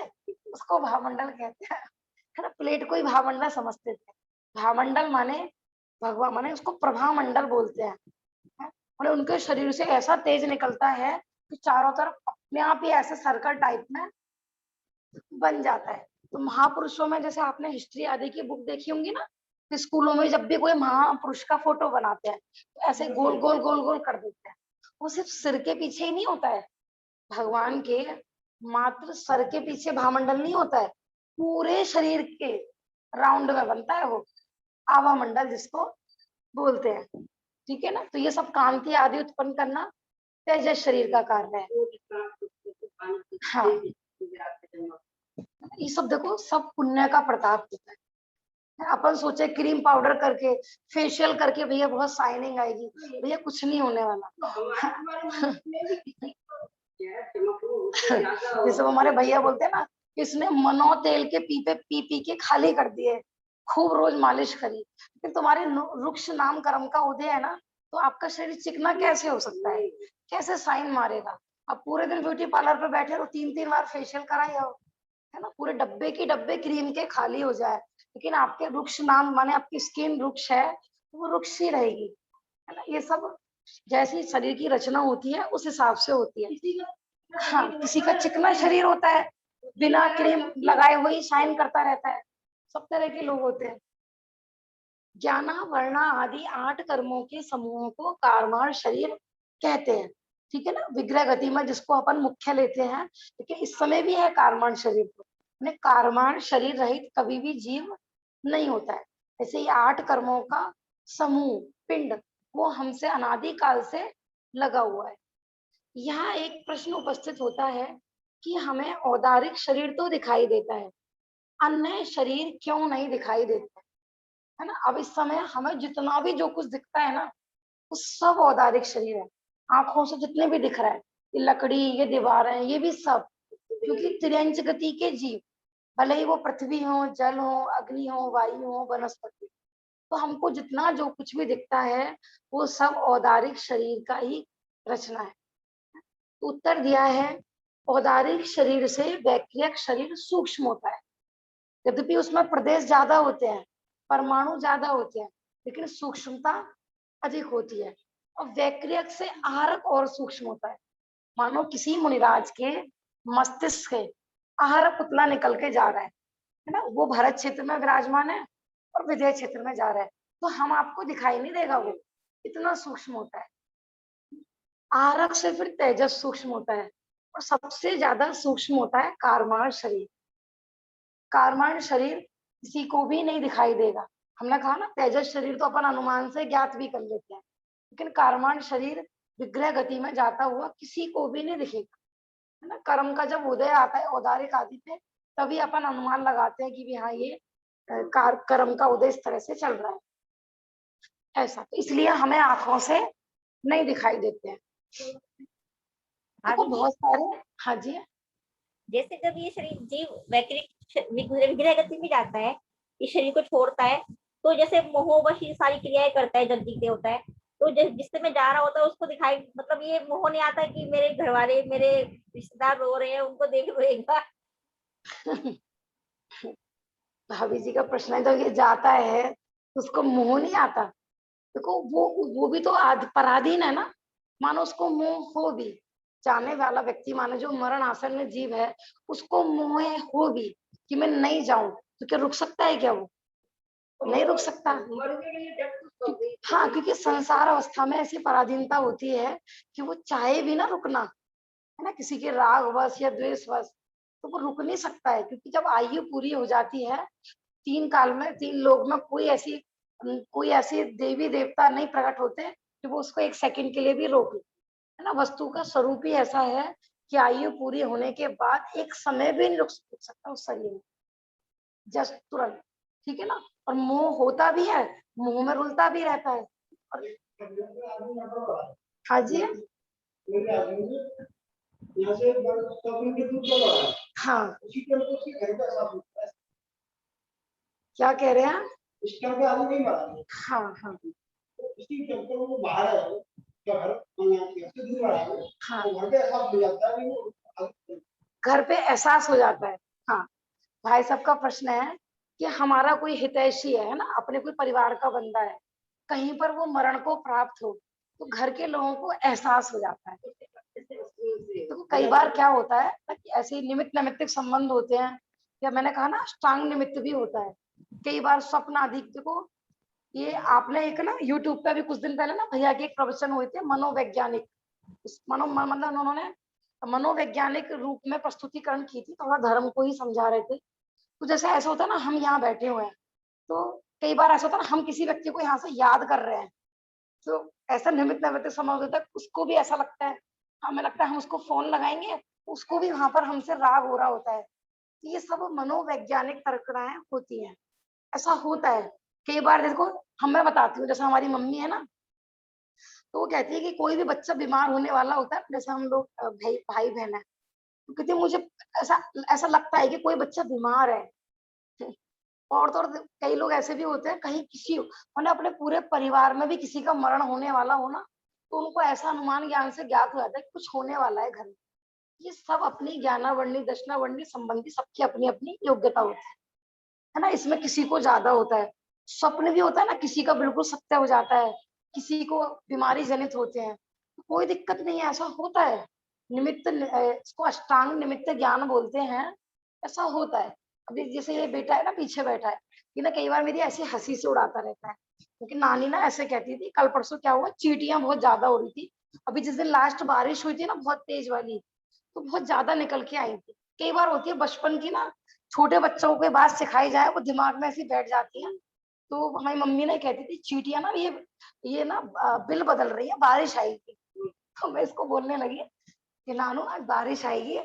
उसको भामंडल कहते हैं, है ना। प्लेट को ही भामंडल समझते थे। भामंडल माने भगवान, माने उसको प्रभा मंडल बोलते हैं, है? माने उनके शरीर से ऐसा तेज निकलता है कि चारों तरफ अपने आप ही ऐसे सर्कल टाइप में बन जाता है। तो महापुरुषों में जैसे आपने हिस्ट्री आदि की बुक देखी होंगी ना, तो स्कूलों में जब भी कोई महापुरुष का फोटो बनाते हैं तो ऐसे गोल गोल गोल गोल कर देते हैं। वो सिर्फ सिर के पीछे ही नहीं होता है, भगवान के मात्र सर के पीछे भामंडल नहीं होता है, पूरे शरीर के राउंड में बनता है वो आभा मंडल जिसको बोलते हैं। ठीक है ना। तो ये सब कांति आदि उत्पन्न करना तेजस शरीर का कार्य है। हाँ, ये सब देखो सब पुण्य का प्रताप होता है। अपन सोचे क्रीम पाउडर करके फेशियल करके भैया बहुत शाइनिंग आएगी, भैया कुछ नहीं होने वाला। जैसे वो हमारे भैया बोलते हैं ना, इसने मनो तेल के पीपे पी पी के खाली कर दिए, खूब रोज मालिश करी, लेकिन तुम्हारे रुक्ष नाम कर्म का उदय है ना, तो आपका शरीर चिकना कैसे हो सकता है, कैसे साइन मारेगा। अब पूरे दिन ब्यूटी पार्लर पे बैठे रहो, 3-3 बार फेशियल कराई हो, है ना, पूरे डब्बे की डब्बे क्रीम के खाली हो जाए, लेकिन आपके रुक्ष नाम माने आपकी स्किन रुक्ष है तो वो रुक्ष ही रहेगी, है ना। ये सब जैसी शरीर की रचना होती है उस हिसाब से होती है। हाँ, किसी का चिकना शरीर होता है, बिना क्रीम लगाए हुए ही शाइन करता रहता है, सब तरह के लोग होते हैं। ज्ञाना वर्णा आदि 8 कर्मों के समूहों को कारमाण शरीर कहते हैं। ठीक है ना। विग्रह गति में जिसको अपन मुख्य लेते हैं, लेकिन इस समय भी है कारमाण शरीर को, कारमाण शरीर रहित कभी भी जीव नहीं होता है। ऐसे ही 8 कर्मों का समूह पिंड वो हमसे अनादि काल से लगा हुआ है। यहाँ एक प्रश्न उपस्थित होता है कि हमें औदारिक शरीर तो दिखाई देता है, अन्य शरीर क्यों नहीं दिखाई देता है ना। अब इस समय हमें जितना भी जो कुछ दिखता है ना, वो सब औदारिक शरीर है। आंखों से जितने भी दिख रहा है, ये लकड़ी, ये दीवारें, ये भी सब, क्योंकि त्रियंच गति के जीव, भले ही वो पृथ्वी हो, जल हो, अग्नि हो, वायु हो, वनस्पति, तो हमको जितना जो कुछ भी दिखता है वो सब औदारिक शरीर का ही रचना है। तो उत्तर दिया है, औदारिक शरीर से वैक्रियक शरीर सूक्ष्म होता है। यद्यपि उसमें प्रदेश ज्यादा होते हैं, परमाणु ज्यादा होते हैं, लेकिन सूक्ष्मता अधिक होती है। और वैक्रियक से आहारक और सूक्ष्म होता है। मानो किसी मुनिराज के मस्तिष्क से आहारक पुतला निकल के जा रहा है ना, वो भरत क्षेत्र में विराजमान है और विदेह क्षेत्र में जा रहा है, तो हम आपको दिखाई नहीं देगा, वो इतना सूक्ष्म होता है। आहारक से फिर तेजस सूक्ष्म होता है, और सबसे ज्यादा सूक्ष्म होता है कारमाण शरीर। कारमाण शरीर किसी को भी नहीं दिखाई देगा। हमने कहा ना, तेजस शरीर तो अपन अनुमान से ज्ञात भी कर लेते हैं, लेकिन कारमाण शरीर विग्रह गति में जाता हुआ किसी को भी नहीं दिखेगा, है ना। कर्म का जब उदय आता है औदारिक आदि पे, तभी अपन अनुमान लगाते हैं कि भी हाँ ये कर्म का उदय इस तरह से चल रहा है, ऐसा। तो इसलिए हमें आंखों से नहीं दिखाई देते हैं। देखो बहुत सारे, हाँ जी, जैसे जब ये शरीर जीव विग्रह गति में जाता है, इस शरीर को छोड़ता है, तो जैसे मोहवश ये सारी क्रियाएं करता है जब जीते होता है, तो जिस समय जा रहा होता है उसको दिखाई, मतलब ये मोह नहीं आता कि मेरे घर वाले, मेरे रिश्तेदार रो रहे हैं, उनको देख पड़ेगा। भाभी जी का प्रश्न है, जब ये जाता है उसको मोह नहीं आता। देखो वो भी तो पराधीन है ना। मानो उसको मोह हो भी, जाने वाला व्यक्ति, मानो जो मरण आसन में जीव है, उसको मोह हो भी कि मैं नहीं जाऊं, तो क्या रुक सकता है क्या? वो नहीं रुक सकता। हाँ, क्योंकि संसार अवस्था में ऐसी पराधीनता होती है कि वो चाहे भी ना रुकना, है ना, किसी के राग वश या द्वेष वश, तो वो रुक नहीं सकता है। क्योंकि जब आयु पूरी हो जाती है, 3 काल में 3 लोग में कोई ऐसी देवी देवता नहीं प्रकट होते कि वो उसको 1 सेकंड के लिए भी रोक ले, है ना। वस्तु का स्वरूप ही ऐसा है कि आयु पूरी होने के बाद एक समय भी नहीं रुक सकता उस शरीर में, जस्ट तुरंत। ठीक है ना। और मोह होता भी है, मुंह में रुलता भी रहता है। और हाँ जी, हाँ, क्या कह रहे हैं? हाँ हाँ, इसी चक्कर में वो बाहर है, तो घर से दूर रहा है, हाँ, तो घर पे ऐसा हो जाता है कि वो घर पे एहसास हो जाता है। हाँ, भाई साहब का प्रश्न है कि हमारा कोई हितैषी है ना, अपने कोई परिवार का बंदा है, कहीं पर वो मरण को प्राप्त हो, तो घर के लोगों को एहसास हो जाता है। तो कई बार क्या होता है ना कि ऐसे निमित्त नैमित्तिक संबंध होते हैं, या मैंने कहा ना अष्टांग निमित्त भी होता है। कई बार स्वप्न आदि को, ये आपने एक ना यूट्यूब पे भी कुछ दिन पहले ना भैया के एक प्रवचन हुए थे मनोवैज्ञानिक, मतलब उन्होंने मनोवैज्ञानिक रूप में प्रस्तुतिकरण की थी, थोड़ा धर्म को ही समझा रहे थे। तो जैसे ऐसा होता है ना, हम यहाँ बैठे हुए हैं, तो कई बार ऐसा होता है ना, हम किसी व्यक्ति को यहाँ से याद कर रहे हैं, तो ऐसा निमित्त नैमित्तिक संबंध होता है, उसको भी ऐसा लगता है, हमें लगता है हम उसको फोन लगाएंगे, उसको भी वहां पर हमसे राग हो रहा होता है। तो ये सब मनोवैज्ञानिक तर्कणाएं होती हैं, ऐसा होता है। कई बार देखो, मैं बताती हूँ, जैसे हमारी मम्मी है ना, तो वो कहती है कि कोई भी बच्चा बीमार होने वाला होता है, जैसे हम लोग भाई बहन है, तो कहती है मुझे ऐसा ऐसा लगता है कि कोई बच्चा बीमार है। और तो कई लोग ऐसे भी होते हैं, कहीं किसी मतलब अपने पूरे परिवार में भी किसी का मरण होने वाला हो ना, तो उनको ऐसा अनुमान ज्ञान से ज्ञात हो जाता है कि कुछ होने वाला है घर में। ये सब अपनी ज्ञानावरणी दक्षिणावरणी संबंधी सबकी अपनी अपनी योग्यता होती है ना, इसमें किसी को ज्यादा होता है। स्वप्न भी होता है ना, किसी का बिल्कुल सत्य हो जाता है, किसी को बीमारी जनित होते हैं, तो कोई दिक्कत नहीं है, ऐसा होता है। निमित्त इसको अष्टांग निमित्त ज्ञान बोलते हैं, ऐसा होता है। अभी जैसे ये बेटा है ना, पीछे बैठा है, ये ना कई बार मेरी ऐसी हंसी से उड़ाता रहता है, क्योंकि नानी ना ऐसे कहती थी, कल परसों क्या हुआ, चींटियां बहुत ज्यादा हो रही थी। अभी जिस दिन लास्ट बारिश हुई थी ना बहुत तेज वाली, तो बहुत ज्यादा निकल के आई थी। कई बार होती है बचपन की ना, छोटे बच्चों को बात सिखाई जाए वो दिमाग में ऐसी बैठ जाती है। तो हमारी मम्मी ने कहती थी चींटियां ना, ये ना बिल बदल रही है, बारिश आएगी। तो मैं इसको बोलने लगी कि नानू आज बारिश आएगी,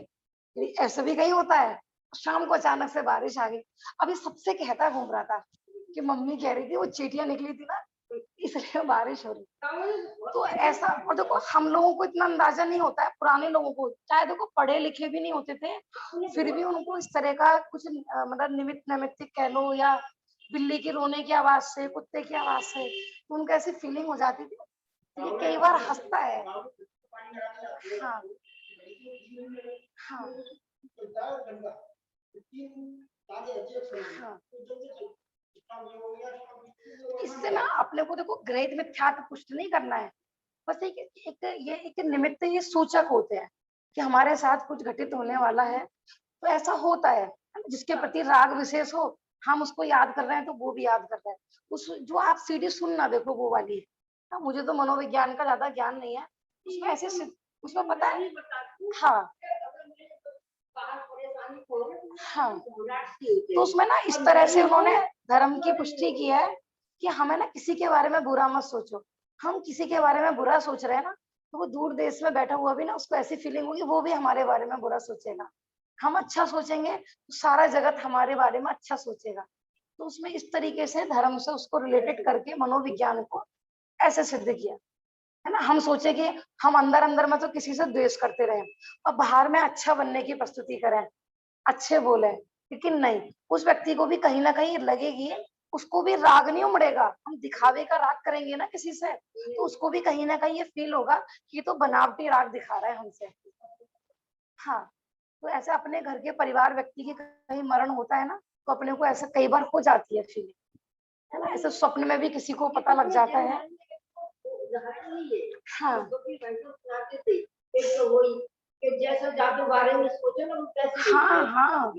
ऐसा भी कहीं होता है। शाम को अचानक से बारिश आ गई। अभी सबसे कहता घूम रहा था कि मम्मी कह रही थी वो चींटियां निकली थी ना, इसलिए बारिश हो रही। तो ऐसा, और देखो हम लोगों को इतना अंदाजा नहीं होता है, पुराने लोगों को चाहे देखो पढ़े लिखे भी नहीं होते थे, फिर भी उनको इस तरह का कुछ मतलब निमित्त नैमित्तिक कह लो, या बिल्ली के रोने की आवाज से, कुत्ते की आवाज से, तो उनको ऐसी फीलिंग हो जाती थी। तो ये कई बार हंसता है। हाँ, हाँ, हाँ। इससे ना अपने को देखो ग्रहित मिथ्यात्व पुष्ट नहीं करना है, बस एक निमित्त, ये सूचक होते हैं कि हमारे साथ कुछ घटित होने वाला है, तो ऐसा होता है। जिसके प्रति राग विशेष हो, हम उसको याद कर रहे हैं तो वो भी याद कर रहा है। उस जो आप सीडी सुनना देखो वो वाली है, मुझे तो मनोविज्ञान का ज्यादा ज्ञान नहीं है, उसमें ऐसे उसमें पता है। हाँ, हाँ, तो उसमें ना इस तरह से उन्होंने धर्म की पुष्टि की है कि हमें ना किसी के बारे में बुरा मत सोचो। हम किसी के बारे में बुरा सोच रहे हैं ना, तो वो दूर देश में बैठा हुआ भी ना, उसको ऐसी फीलिंग होगी वो भी हमारे बारे में बुरा सोचेगा। हम अच्छा सोचेंगे तो सारा जगत हमारे बारे में अच्छा सोचेगा। तो उसमें इस तरीके से धर्म से उसको रिलेटेड करके मनोविज्ञान को ऐसे सिद्ध किया है ना। हम सोचे कि हम अंदर अंदर में तो किसी से द्वेष करते रहे और बाहर में अच्छा बनने की प्रस्तुति करें, अच्छे बोले, लेकिन नहीं, उस व्यक्ति को भी कहीं ना कहीं लगेगी, उसको भी राग नहीं उमड़ेगा। हम दिखावे का राग करेंगे ना किसी से, तो उसको भी कहीं ना कहीं ये फील होगा कि तो बनावटी राग दिखा रहा है हमसे। हाँ, तो ऐसे अपने घर के परिवार व्यक्ति की कहीं मरण होता है ना, तो अपने को ऐसा कई बार हो जाती है फीलिंग, है ना। ऐसे स्वप्न में भी किसी को पता लग जाता है। हाँ, जैसा जादू बारे में सोचो ना, हाँ, हाँ,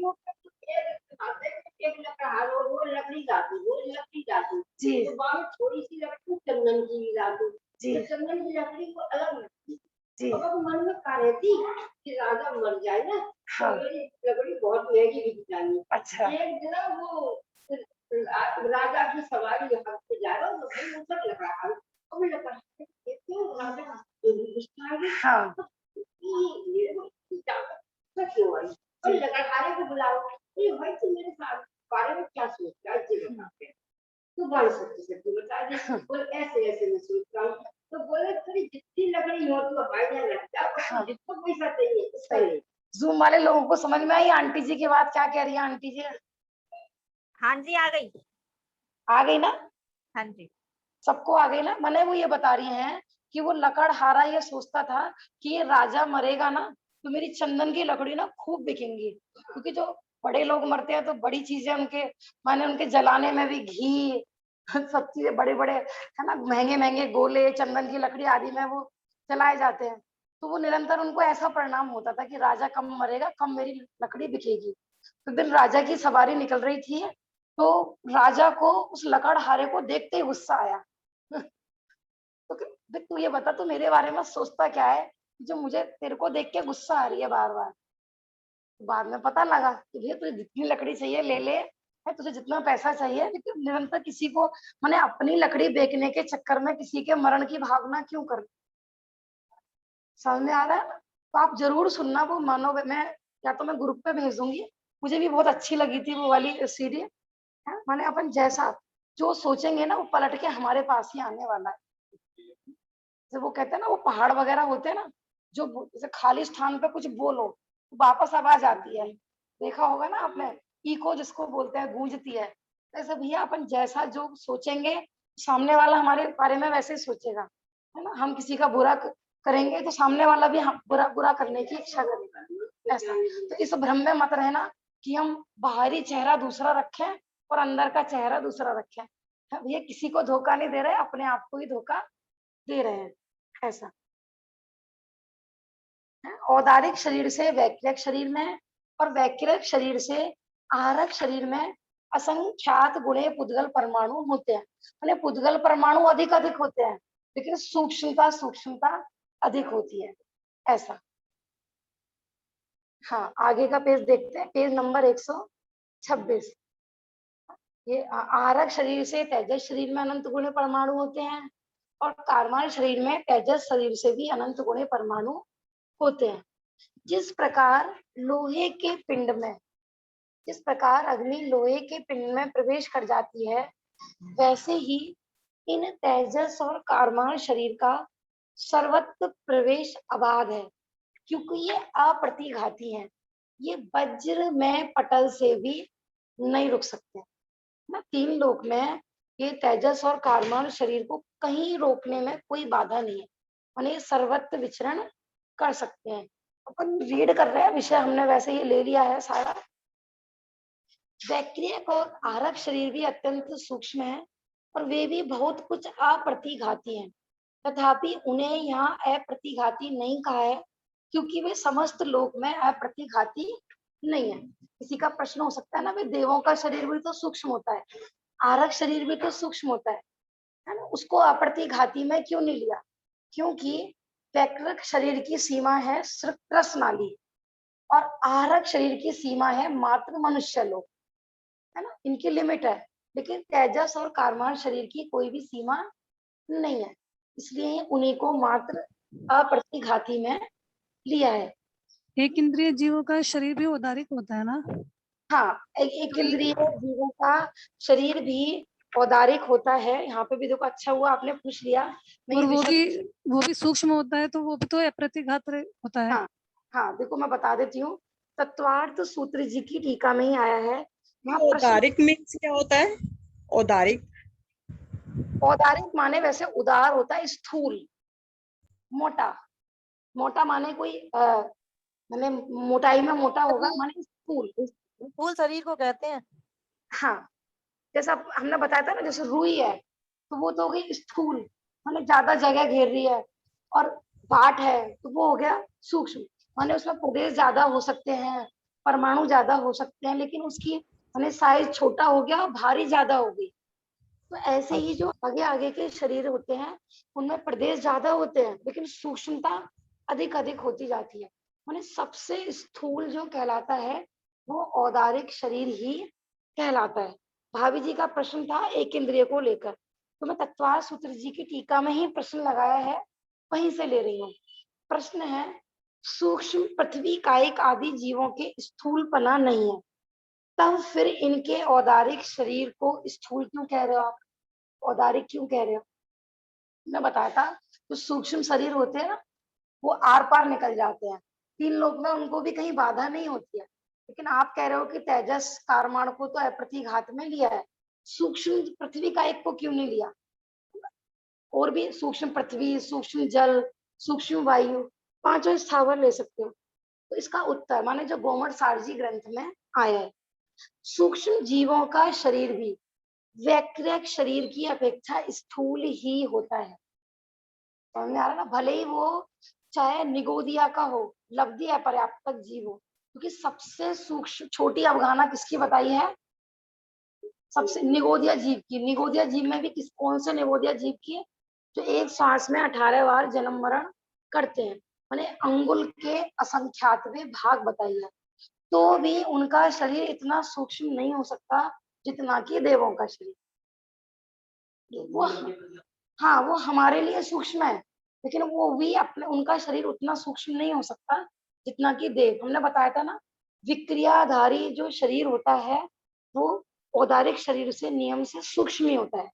एक वो लकड़ी जादू जी, थोड़ी सी लकड़ी चंदन की भी जादू जी, चंदन की लकड़ी को अलग रखती, जी, अब मन में कहा रहती कि राजा मर जाए ना, हाँ, तो मेरी लकड़ी बहुत महंगी बिक जानी। अच्छा, एक दिन वो राजा की सवारी यहाँ पे जा रहा हूँ, तो भाई मुझे लग रहा है क्यों राजा हाँ, क्यों आई, और लकड़हारे को बुलाओ, भाई तुम मेरे साथ बारे में क्या सोचता है, तो बड़े सच्ची सच्ची बता दी, बोल ऐसे ऐसे मैं सोचता हूँ। तो बोले थोड़ी जितनी लकड़ी हो तो भाई जान लगता, जितना पैसा चाहिए सही। जूम वाले लोगों को समझ में आई आंटी जी की बात, क्या कह रही है आंटी जी? हाँ जी, आ गई। आ गई ना? हाँ जी। सबको आ गई ना। मैंने वो ये बता रही हैं कि वो लकड़हारा ये सोचता था कि ये राजा मरेगा ना तो मेरी चंदन की लकड़ी ना खूब बिकेंगी, क्योंकि जो बड़े लोग मरते हैं तो बड़ी चीजें उनके, माने उनके जलाने में भी घी सब चीजें बड़े बड़े है ना, महंगे महंगे गोले चंदन की लकड़ी आदि में वो जलाए जाते हैं। तो वो निरंतर उनको ऐसा परिणाम होता था कि राजा कम मरेगा, कम मेरी लकड़ी बिकेगी। तो दिन राजा की सवारी निकल रही थी तो राजा को उस लकड़हारे को देखते ही गुस्सा आया। तो देख तू ये बता, तू मेरे बारे में सोचता क्या है जो मुझे तेरे को देख के गुस्सा आ रही है बार बार। बाद में पता लगा कि भैया तुझे जितनी लकड़ी चाहिए ले ले, है तुझे जितना पैसा चाहिए, लेकिन निरंतर किसी को मैंने अपनी लकड़ी बेचने के चक्कर में किसी के मरण की भावना क्यों कर। समझ में आ रहा है ना? तो आप जरूर सुनना, वो मानो मैं या तो मैं ग्रुप पे भेज दूंगी। मुझे भी बहुत अच्छी लगी थी वो वाली सीडी है। माने अपन जैसा जो सोचेंगे ना वो पलट के हमारे पास ही आने वाला है। जैसे वो कहते हैं ना वो पहाड़ वगैरह होते हैं ना, जो जैसे खाली स्थान पे कुछ बोलो तो वापस आवाज आती है। देखा होगा ना आपने, इको जिसको बोलते हैं, गूंजती है। ऐसे भैया अपन जैसा जो सोचेंगे सामने वाला हमारे बारे में वैसे ही सोचेगा, है ना। हम किसी का बुरा करेंगे तो सामने वाला भी हम बुरा बुरा करने की इच्छा करेगा। ऐसा तो इस भ्रम में मत रहना कि हम बाहरी चेहरा दूसरा रखें और अंदर का चेहरा दूसरा रखें। भैया किसी को धोखा नहीं दे रहे, अपने आप को ही धोखा दे रहे हैं। ऐसा औदारिक शरीर से वैक्रिक शरीर में और वैक्रिक शरीर से आहारक शरीर में असंख्यात गुणे पुद्गल परमाणु होते हैं। माने पुद्गल परमाणु अधिक अधिक होते हैं, लेकिन सूक्ष्मता अधिक होती है। ऐसा हाँ, आगे का पेज देखते हैं, पेज नंबर 126। ये आहारक शरीर से तेजस शरीर में अनंत गुणे परमाणु होते हैं और कार्माण शरीर में तेजस शरीर से भी अनंत गुणे परमाणु होते हैं। जिस प्रकार लोहे के पिंड में, जिस प्रकार अग्नि लोहे के पिंड में प्रवेश कर जाती है, वैसे ही इन तेजस और कार्माण शरीर का सर्वत्र प्रवेश अबाध है, क्योंकि ये अप्रतिघाती हैं। ये वज्र में पटल से भी नहीं रुक सकते ना। तीन लोक में ये तेजस और कार्माण शरीर को कहीं रोकने में कोई बाधा नहीं है, माने सर्वत्र विचरण कर सकते हैं। अपन रीड कर रहे हैं विषय, हमने वैसे ही ले लिया है सारा। वैक्रियक और आरक शरीर भी अत्यंत सूक्ष्म है और वे भी बहुत कुछ अप्रतिघाती हैं, तथापि उन्हें यहाँ अप्रतिघाती नहीं कहा है क्योंकि वे समस्त लोक में अप्रतिघाती नहीं है। किसी का प्रश्न हो सकता है ना, वे देवों का शरीर भी तो सूक्ष्म होता है, आरक शरीर भी तो सूक्ष्म होता है ना, उसको अप्रतिघाती में क्यों नहीं लिया? क्योंकि वैक्रिक शरीर की सीमा है श्रुत्रस नाली और आहारक शरीर की सीमा है मात्र मनुष्य लोक, है ना, इनकी लिमिट है। लेकिन तेजस और कार्माण शरीर की कोई भी सीमा नहीं है, इसलिए उन्हीं को मात्र अप्रतिघाती में लिया है। एक इंद्रिय जीवों का शरीर भी औदारिक होता है ना? हाँ, एक इंद्रिय जीवों का शरीर भी औदारिक होता है। यहाँ पे भी देखो, अच्छा हुआ आपने पूछ लिया। और वो भी सूक्ष्म होता है, तो वो भी तो अप्रतिघात होता है। हाँ हाँ, देखो मैं बता देती हूँ, तत्वार्थ सूत्र जी की टीका में ही आया है। औदारिक मीन्स क्या होता है? औदारिक औदारिक माने वैसे उदार होता है, स्थूल मोटा, मोटा माने कोई माने मोटाई में मोटा होगा, माने स्थूल। स्थूल शरीर को कहते हैं। हाँ, जैसा हमने बताया था ना, जैसे रुई है तो वो तो हो गई स्थूल, माने ज्यादा जगह घेर रही है। और पाट है तो वो हो गया सूक्ष्म, माने उसमें प्रदेश ज्यादा हो सकते हैं, परमाणु ज्यादा हो सकते हैं, लेकिन उसकी माने साइज छोटा हो गया और भारी ज्यादा हो गई। तो ऐसे ही जो आगे आगे के शरीर होते हैं उनमें प्रदेश ज्यादा होते हैं, लेकिन सूक्ष्मता अधिक अधिक होती जाती है। माने सबसे स्थूल जो कहलाता है वो औदारिक शरीर ही कहलाता है। भाभी जी का प्रश्न था एक इंद्रिय को लेकर, तो मैं तत्वार सूत्र जी की टीका में ही प्रश्न लगाया है, वहीं से ले रही हूँ। प्रश्न है, सूक्ष्म पृथ्वी कायिक आदि जीवों के स्थूलपना नहीं है, तब फिर इनके औदारिक शरीर को स्थूल क्यों कह रहे हो आप? औदारिक क्यों कह रहे हो? मैं बताया था, जो सूक्ष्म शरीर होते हैं ना वो आर पार निकल जाते हैं, तीन लोग में उनको भी कहीं बाधा नहीं होती है। लेकिन आप कह रहे हो कि तेजस कार्माण को तो अप्रतिघात में लिया है, सूक्ष्म पृथ्वी का एक को क्यों नहीं लिया? और भी सूक्ष्म पृथ्वी, सूक्ष्म जल, सूक्ष्म वायु, पांचों स्थावर ले सकते हो। तो इसका उत्तर माने जो गोमट सारजी ग्रंथ में आया है, सूक्ष्म जीवों का शरीर भी वैक्रिक शरीर की अपेक्षा स्थूल ही होता है। समझ में आ रहा है ना? भले ही वो चाहे निगोदिया का हो, लब्धि अपर्याप्तक जीव हो, क्योंकि सबसे सूक्ष्म छोटी अवगाहना किसकी बताई है? सबसे निगोदिया जीव की। निगोदिया जीव में भी कौन से निगोदिया जीव की? जो एक श्वास में 18 बार जन्म मरण करते हैं, माने अंगुल के असंख्यातवें भाग बताई है। तो भी उनका शरीर इतना सूक्ष्म नहीं हो सकता जितना कि देवों का शरीर। वो हाँ, वो हमारे लिए सूक्ष्म है, लेकिन वो भी अपने उनका शरीर उतना सूक्ष्म नहीं हो सकता जितना कि देव। हमने बताया था ना, विक्रियाधारी जो शरीर होता है वो औदारिक शरीर से नियम से सूक्ष्म ही होता है,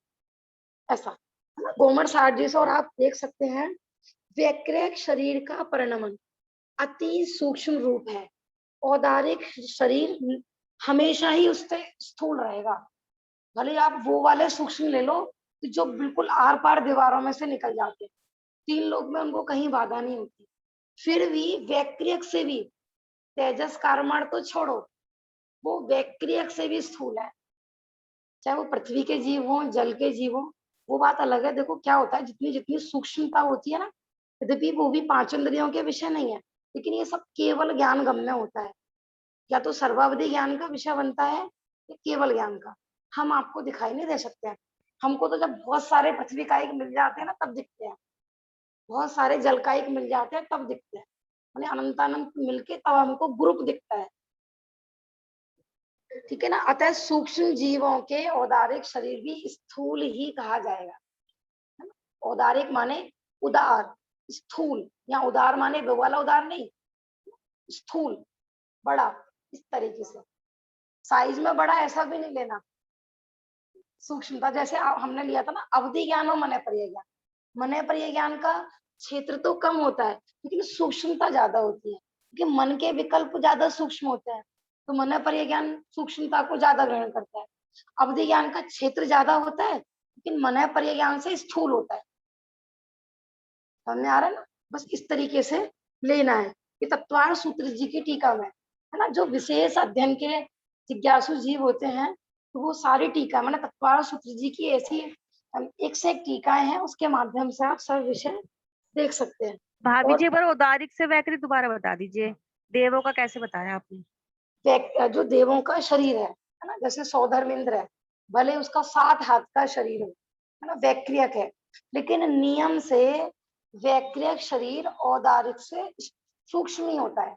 ऐसा है ना। गोमर साठ जी से, और आप देख सकते हैं वैक्रिक शरीर का परिणमन अति सूक्ष्म रूप है। औदारिक शरीर हमेशा ही उससे स्थूल रहेगा। भले आप वो वाले सूक्ष्म ले लो जो बिल्कुल आर पार दीवारों में से निकल जाते हैं, 3 लोग में उनको कहीं बाधा नहीं होती, फिर भी वैक्रियक से भी, तेजस कारमाण तो छोड़ो, वो वैक्रियक से भी स्थूल है। चाहे वो पृथ्वी के जीव हो, जल के जीव हो, वो बात अलग है। देखो क्या होता है, जितनी जितनी सूक्ष्मता होती है ना, यद्यपि वो भी 5 इंद्रियों के विषय नहीं है, लेकिन ये सब केवल ज्ञान गम्य होता है। या तो सर्वावधि ज्ञान का विषय बनता है या केवल ज्ञान का। हम आपको दिखाई नहीं दे सकते हैं। हमको तो जब बहुत सारे पृथ्वी कायिक मिल जाते हैं ना तब दिखते हैं, बहुत सारे जल कायिक मिल जाते हैं तब दिखते हैं, माने अनंतानंत मिलके तब हमको ग्रुप दिखता है, ठीक है ना। अतः सूक्ष्म जीवों के औदारिक शरीर भी स्थूल ही कहा जाएगा, है ना। औदारिक माने उदार, स्थूल, या उदार माने वो वाला उदार नहीं, स्थूल, बड़ा, इस तरीके से। साइज में बड़ा ऐसा भी नहीं लेना, सूक्ष्मता। जैसे हमने लिया था ना अवधि ज्ञान और मन पर्य ज्ञान। मन पर्य ज्ञान का क्षेत्र तो कम होता है, लेकिन सूक्ष्मता ज्यादा होती है, क्योंकि मन के विकल्प ज्यादा सूक्ष्म होते हैं, तो मन पर्य ज्ञान सूक्ष्मता को ज्यादा ग्रहण करता है। अवधि ज्ञान का क्षेत्र ज्यादा होता है, लेकिन मन पर्य ज्ञान से स्थूल होता है। समझ में आ रहा है ना? बस इस तरीके से लेना है। ये तत्वार सूत्र जी की टीका में है ना, जो विशेष अध्ययन के जिज्ञासु जीव होते हैं, तो वो सारी टीका मैंने तत्वार सूत्र जी की ऐसी एक से एक टीकाएं हैं, उसके माध्यम से आप सब विषय देख सकते हैं। भाभी और जी, पर उदारिक से वैकृत दोबारा बता दीजिए, देवों का कैसे बताया आपने? जो देवों का शरीर है ना, जैसे सौधर्मेंद्र है, भले उसका 7 हाथ का शरीर हो, है ना, वैक्रियक है, लेकिन नियम से वैक्रियक शरीर औदारिक से सूक्ष्म ही होता है।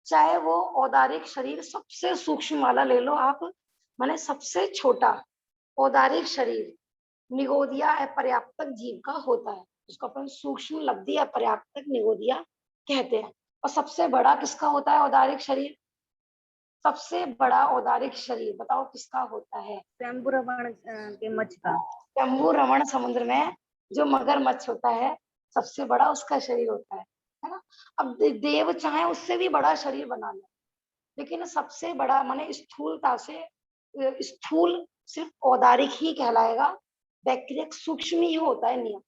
चाहे वो औदारिक शरीर सबसे सूक्ष्म वाला ले लो आप, माने सबसे छोटा औदारिक शरीर निगोदिया अपर्याप्तक जीव का होता है, उसको अपन सूक्ष्म लब्धि अपर्याप्तक निगोदिया कहते हैं। और सबसे बड़ा किसका होता है औदारिक शरीर? सबसे बड़ा औदारिक शरीर बताओ किसका होता है? स्वयंभू रमण के मच्छ का। शंभु रमण समुद्र में जो मगरमच्छ होता है, सबसे बड़ा उसका शरीर होता है ना। अब देव चाहे उससे भी बड़ा शरीर बना ले, लेकिन सबसे बड़ा माने स्थूलता से, स्थूल सिर्फ औदारिक ही कहलाएगा, वैक्रियक सूक्ष्म ही होता है नियम,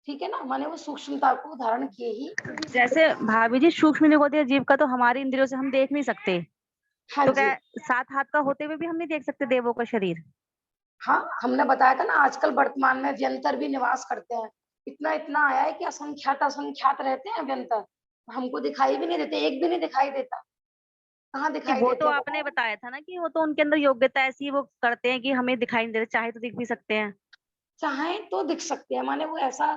ठीक है ना। माने वो सूक्ष्मता को धारण किए ही। जैसे भाभी जी, सूक्ष्म निगोदिया जीव का तो हमारी इंद्रियों से हम देख नहीं सकते, हाँ तो जी, क्या 7 हाथ का होते हुए भी हम नहीं देख सकते देवों का शरीर? हाँ हमने बताया था ना, आजकल वर्तमान में व्यंतर भी निवास करते हैं। इतना इतना आया है कि असंख्यात असंख्यात रहते हैं व्यंतर, हमको दिखाई भी नहीं देते, एक भी नहीं दिखाई देता। कहाँ कि दिखाई वो देते तो हैं आपने बताओ? बताया था ना कि वो तो उनके अंदर योग्यता ऐसी है, वो करते हैं कि हमें दिखाई नहीं देते, चाहे तो दिख भी सकते हैं। चाहे तो दिख सकते हैं, माने वो ऐसा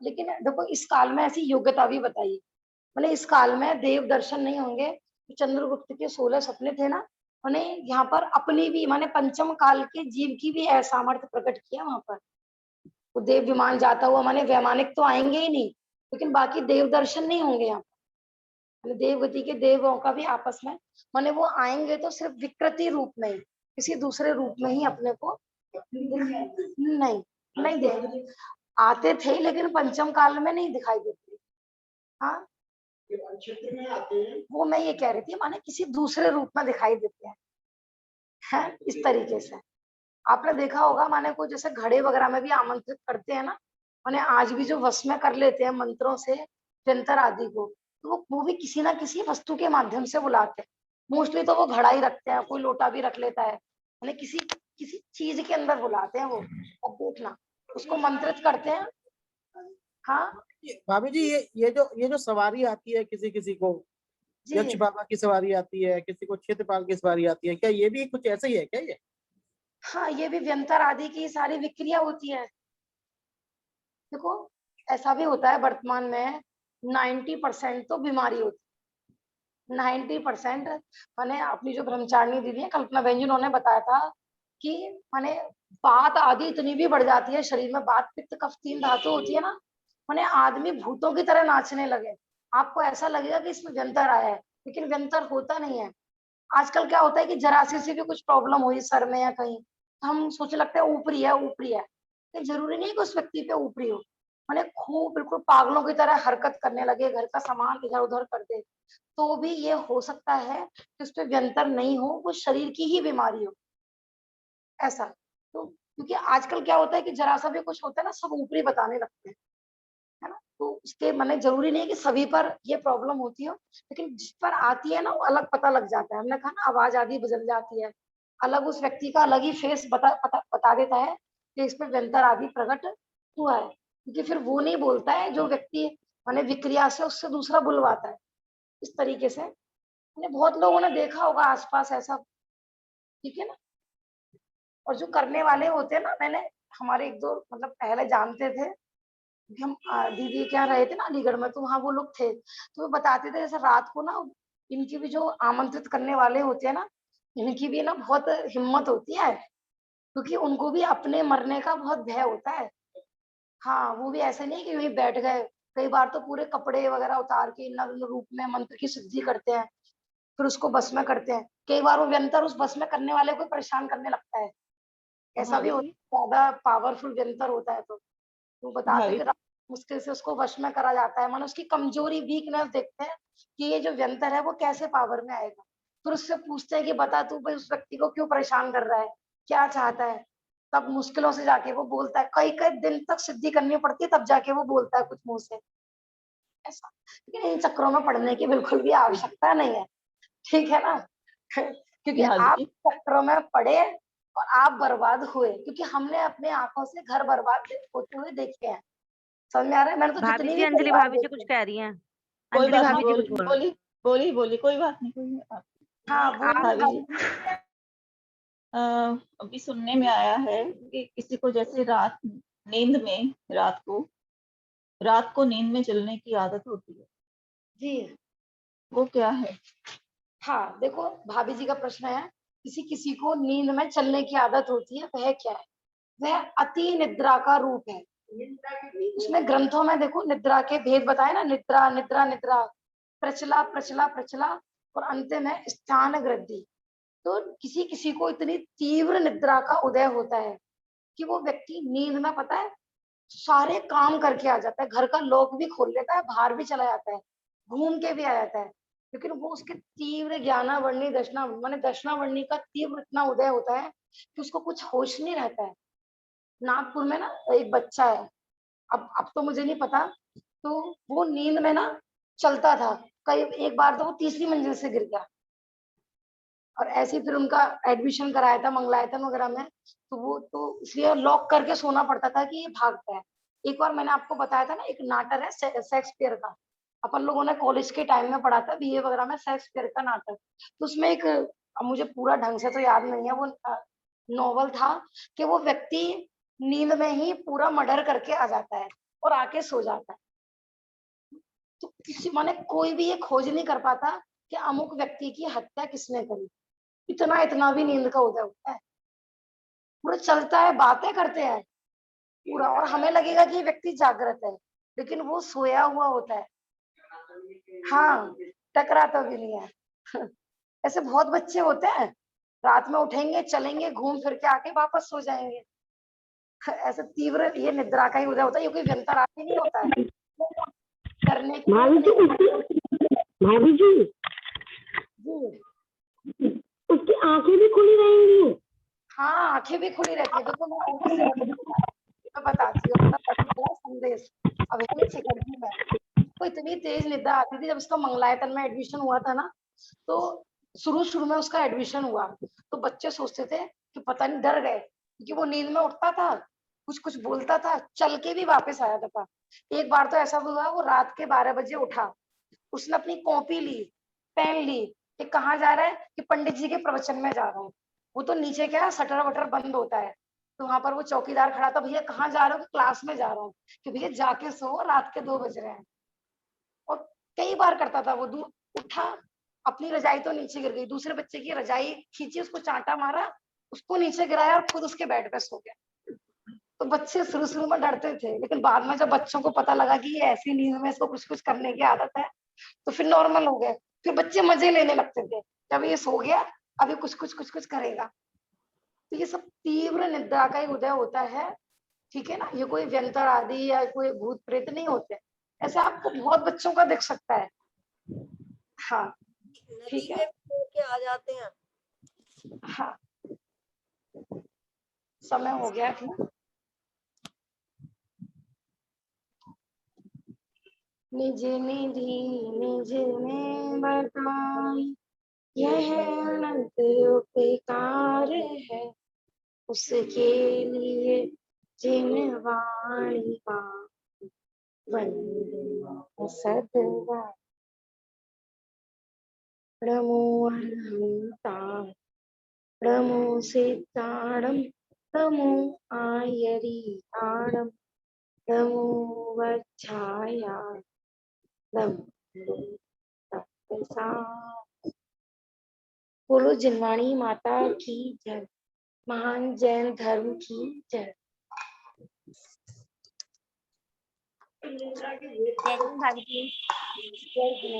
लेकिन देखो इस काल में ऐसी योग्यता भी बताई, माने इस काल में देव दर्शन नहीं होंगे। तो चंद्रगुप्त के 16 सपने थे ना, माने यहाँ पर अपनी भी माने पंचम काल के जीव की भी असामर्थ्य प्रकट किया वहां पर। वो देव विमान जाता हुआ, माने वैमानिक तो आएंगे ही नहीं, लेकिन बाकी देव दर्शन नहीं होंगे यहाँ पर। देवगति के देवों का भी आपस में, माने वो आएंगे तो सिर्फ विकृति रूप में ही, किसी दूसरे रूप में ही अपने को नहीं नहीं देखे, आते थे लेकिन पंचम काल में नहीं दिखाई देते। हाँ क्षेत्र में आते हैं। वो मैं ये कह रही थी, माने किसी दूसरे रूप में दिखाई देते हैं, इस तरीके से। आपने देखा होगा, माने को जैसे घड़े वगैरह में भी आमंत्रित करते हैं ना, माने आज भी जो वश में कर लेते हैं मंत्रों से व्यंतर आदि को, तो वो भी किसी ना किसी वस्तु के माध्यम से बुलाते हैं। मोस्टली तो वो घड़ा ही रखते हैं, कोई लोटा भी रख लेता है, माने किसी किसी चीज के अंदर बुलाते हैं वो। अब देखना, उसको मंत्रित करते हैं। हाँ भाभी जी, ये जो सवारी आती है किसी किसी को, यक्ष जी, बाबा की सवारी आती है, किसी को क्षेत्रपाल की सवारी आती है, क्या ये भी कुछ ऐसा ही है क्या ये? हाँ, ये भी व्यंतर आदि की सारी विक्रिया होती है। देखो, ऐसा भी होता है वर्तमान में 90% तो बीमारी होती है। 90% माने अपनी जो ब्रह्मचारिणी दीदी है कल्पना बहन जी, उन्होंने बताया था कि माने बात आदि इतनी भी बढ़ जाती है शरीर में, बात पित्त कफ 3 धातु होती है ना, माने आदमी भूतों की तरह नाचने लगे। आपको ऐसा लगेगा कि इसमें व्यंतर आया है, लेकिन व्यंतर होता नहीं है। आजकल क्या होता है कि जरा सी भी कुछ प्रॉब्लम हुई सर में या कहीं, तो हम सोचने लगते हैं ऊपरी है ऊपरी है। ये जरूरी नहीं है कि उस व्यक्ति पे ऊपरी हो, माने खूब बिल्कुल पागलों की तरह हरकत करने लगे, घर का सामान इधर उधर कर दे, तो भी ये हो सकता है कि उस पे व्यंतर नहीं हो, वो शरीर की ही बीमारी हो, ऐसा। तो क्योंकि आजकल क्या होता है कि जरा सा भी कुछ होता है ना, सब ऊपरी बताने लगते हैं, है ना? तो उसके माने जरूरी नहीं है कि सभी पर ये प्रॉब्लम होती हो, लेकिन जिस पर आती है ना वो अलग पता लग जाता है। हमने कहा ना, आवाज आदि बदल जाती है, अलग उस व्यक्ति का अलग ही फेस बता देता है कि इस पे व्यंतर आदि प्रकट हुआ है, क्योंकि फिर वो नहीं बोलता है जो व्यक्ति माने विक्रिया से उससे दूसरा बुलवाता है, इस तरीके से। मैंने बहुत लोगों ने देखा होगा आसपास ऐसा, ठीक है ना। और जो करने वाले होते हैं ना, मैंने हमारे एक दो मतलब पहले जानते थे, कि हम दीदी के यहाँ रहे थे ना अलीगढ़ में, तो वहाँ वो लोग थे, तो वो बताते थे जैसे रात को ना, इनकी भी जो आमंत्रित करने वाले होते हैं ना, इनकी भी ना बहुत हिम्मत होती है, क्योंकि उनको भी अपने मरने का बहुत भय होता है। हाँ, वो भी ऐसे नहीं कि यूँ ही बैठ गए, कई बार तो पूरे कपड़े वगैरह उतार के नग्न रूप में मंत्र की सिद्धि करते हैं, फिर उसको भस्म करते हैं। कई बार वो व्यंतर उस भस्म करने वाले को परेशान करने लगता है, ऐसा भी भाभी होता जी, है, ज्यादा पावरफुल व्यंतर होता है तो। वो बताते हैं भाभी कि मुश्किल से उसको वश में करा जाता है, मानो उसकी कमजोरी वीकनेस देखते हैं कि ये जो व्यंतर है वो कैसे पावर में आएगा। फिर उससे पूछते हैं कि बता तू भाई उस व्यक्ति को क्यों परेशान कर रहा है, क्या चाहता है। तब मुश्किलों से जाके वो बोलता है, कई कई दिन तक सिद्धि करनी पड़ती है, तब जाके वो बोलता है कुछ मुंह से, ऐसा। लेकिन इन चक्करों में पड़ने की बिल्कुल भी आवश्यकता नहीं है, ठीक है ना। क्योंकि भाभी आप जी, चक्करों में पड़े और आप बर्बाद हुए, क्योंकि हमने अपने आंखों से घर बर्बाद होते हुए देखे हैं। समझ में आ रहा है? मैंने तो भाभी जितनी जी, भी अंजलि परिवार भाभी जी देखे कुछ हैं। कह रही हैं। कोई अंजलि बात नहीं, भाभी जी कुछ बोल रही बोली बोली बोली कोई बात नहीं, कोई बात हाँ, नहीं। बोलना भाभी जी, भाभी। अ, अभी सुनने में आया है कि किसी को जैसे नींद में रात को नींद में चलने की आदत होती है, जी, वो क्या है? हाँ, देखो भाभी जी का प्रश्न है, किसी-किसी को नींद में चलने की आदत होती है, वह क्या है? वह अति निद्रा का रूप है। उसमें ग्रंथों में देखो निद्रा के भेद बताए ना, निद्रा, निद्रा, निद्रा, प्रचला, प्रचला, प्रचला और अंत में स्थान वृद्धि। तो किसी-किसी को इतनी तीव्र निद्रा का उदय होता है कि वो व्यक्ति नींद में पता है सारे काम करके आ जाता है, घर का लॉक भी खोल लेता है, बाहर भी चला जाता है, घूम के भी आ जाता है। लेकिन वो उसके तीव्र ज्ञानावरणी दशना माने दशनावरणी का तीव्र इतना उदय होता है कि उसको कुछ होश नहीं रहता है। नागपुर में ना एक बच्चा है, अब तो मुझे नहीं पता, तो वो नींद में ना चलता था, कई एक बार तो वो तीसरी मंजिल से गिर गया, और ऐसे ही फिर उनका एडमिशन कराया था मंगलायतन वगैरह में, तो वो तो इसलिए लॉक करके सोना पड़ता था कि ये भागता है। एक बार मैंने आपको बताया था ना, एक नाटक है शेक्सपियर का, अपन लोगों ने कॉलेज के टाइम में पढ़ा था बीए वगैरह में, शेक्सपियर का नाटक। तो उसमें एक, अब मुझे पूरा ढंग से तो याद नहीं है, वो नॉवल था कि वो व्यक्ति नींद में ही पूरा मर्डर करके आ जाता है और आके सो जाता है। तो किसी माने कोई भी ये खोज नहीं कर पाता कि अमुक व्यक्ति की हत्या किसने करी। इतना इतना भी नींद का उदय होता है, पूरा चलता है, बातें करते हैं पूरा, और हमें लगेगा कि ये व्यक्ति जागृत है, लेकिन वो सोया हुआ होता है। हाँ, टकराता भी नहीं है। ऐसे बहुत बच्चे होते हैं, रात में उठेंगे, चलेंगे, घूम फिर के आके वापस सो जाएंगे। ऐसे तीव्र ये निद्रा का ही उदय होता है, ये कोई व्यंतर आदि नहीं होता है, करने की भाभी नहीं। जी, भाभी जी, जी, उसकी आंखें भी खुली रहेंगी। हाँ, आंखें भी खुली रहती है। देखो मैं बताती हूँ अपना पर्टिकुलर संदेश। अब इसमें चिकन में तो इतनी तेज निद्रा आती थी जब उसका मंगलायतन में एडमिशन हुआ था ना, तो शुरू में उसका एडमिशन हुआ तो बच्चे सोचते थे कि पता नहीं, डर गए क्योंकि वो नींद में उठता था, कुछ कुछ बोलता था, चल के भी वापस आया था। एक बार तो ऐसा हुआ, वो रात के 12 बजे उठा, उसने अपनी कॉपी ली, पेन ली, कि कहाँ जा रहा है, कि पंडित जी के प्रवचन में जा रहा हूँ। वो तो नीचे क्या शटर वटर बंद होता है, तो वहां पर वो चौकीदार खड़ा था, भैया कहाँ जा रहे हो, क्लास में जा रहा हूँ। कि भैया जाके सो, रात के 2 बज रहे हैं। और कई बार करता था वो, दूर उठा, अपनी रजाई तो नीचे गिर गई, दूसरे बच्चे की रजाई खींची, उसको चांटा मारा, उसको नीचे गिराया और खुद उसके बेड पे सो गया। तो बच्चे शुरू में डरते थे, लेकिन बाद में जब बच्चों को पता लगा कि ये ऐसी नींद में इसको कुछ कुछ करने की आदत है, तो फिर नॉर्मल हो गए। फिर बच्चे मजे लेने लगते थे, जब ये सो गया अभी कुछ कुछ करेगा। तो ये सब तीव्र निद्रा का ही उदय होता है, ठीक है ना। ये कोई व्यंतर आदि या कोई भूत प्रेत नहीं होते, ऐसा आपको बहुत बच्चों का दिख सकता है। हाँ ठीक है, के आ जाते हैं। हाँ समय हो गया है। निज निधि निज ने बताई, यह अनंत उपकार है, उसके लिए जिन वाणी का वंदना सदा। नमो अनंता, नमो सिद्धाणम, नमो आयरिताणम, नमो वज्राया, नमो तपसा। बोलो जिनवाणी माता की जय, महान जैन धर्म की जय। जय हिंद भाभी जी। जय हिंद।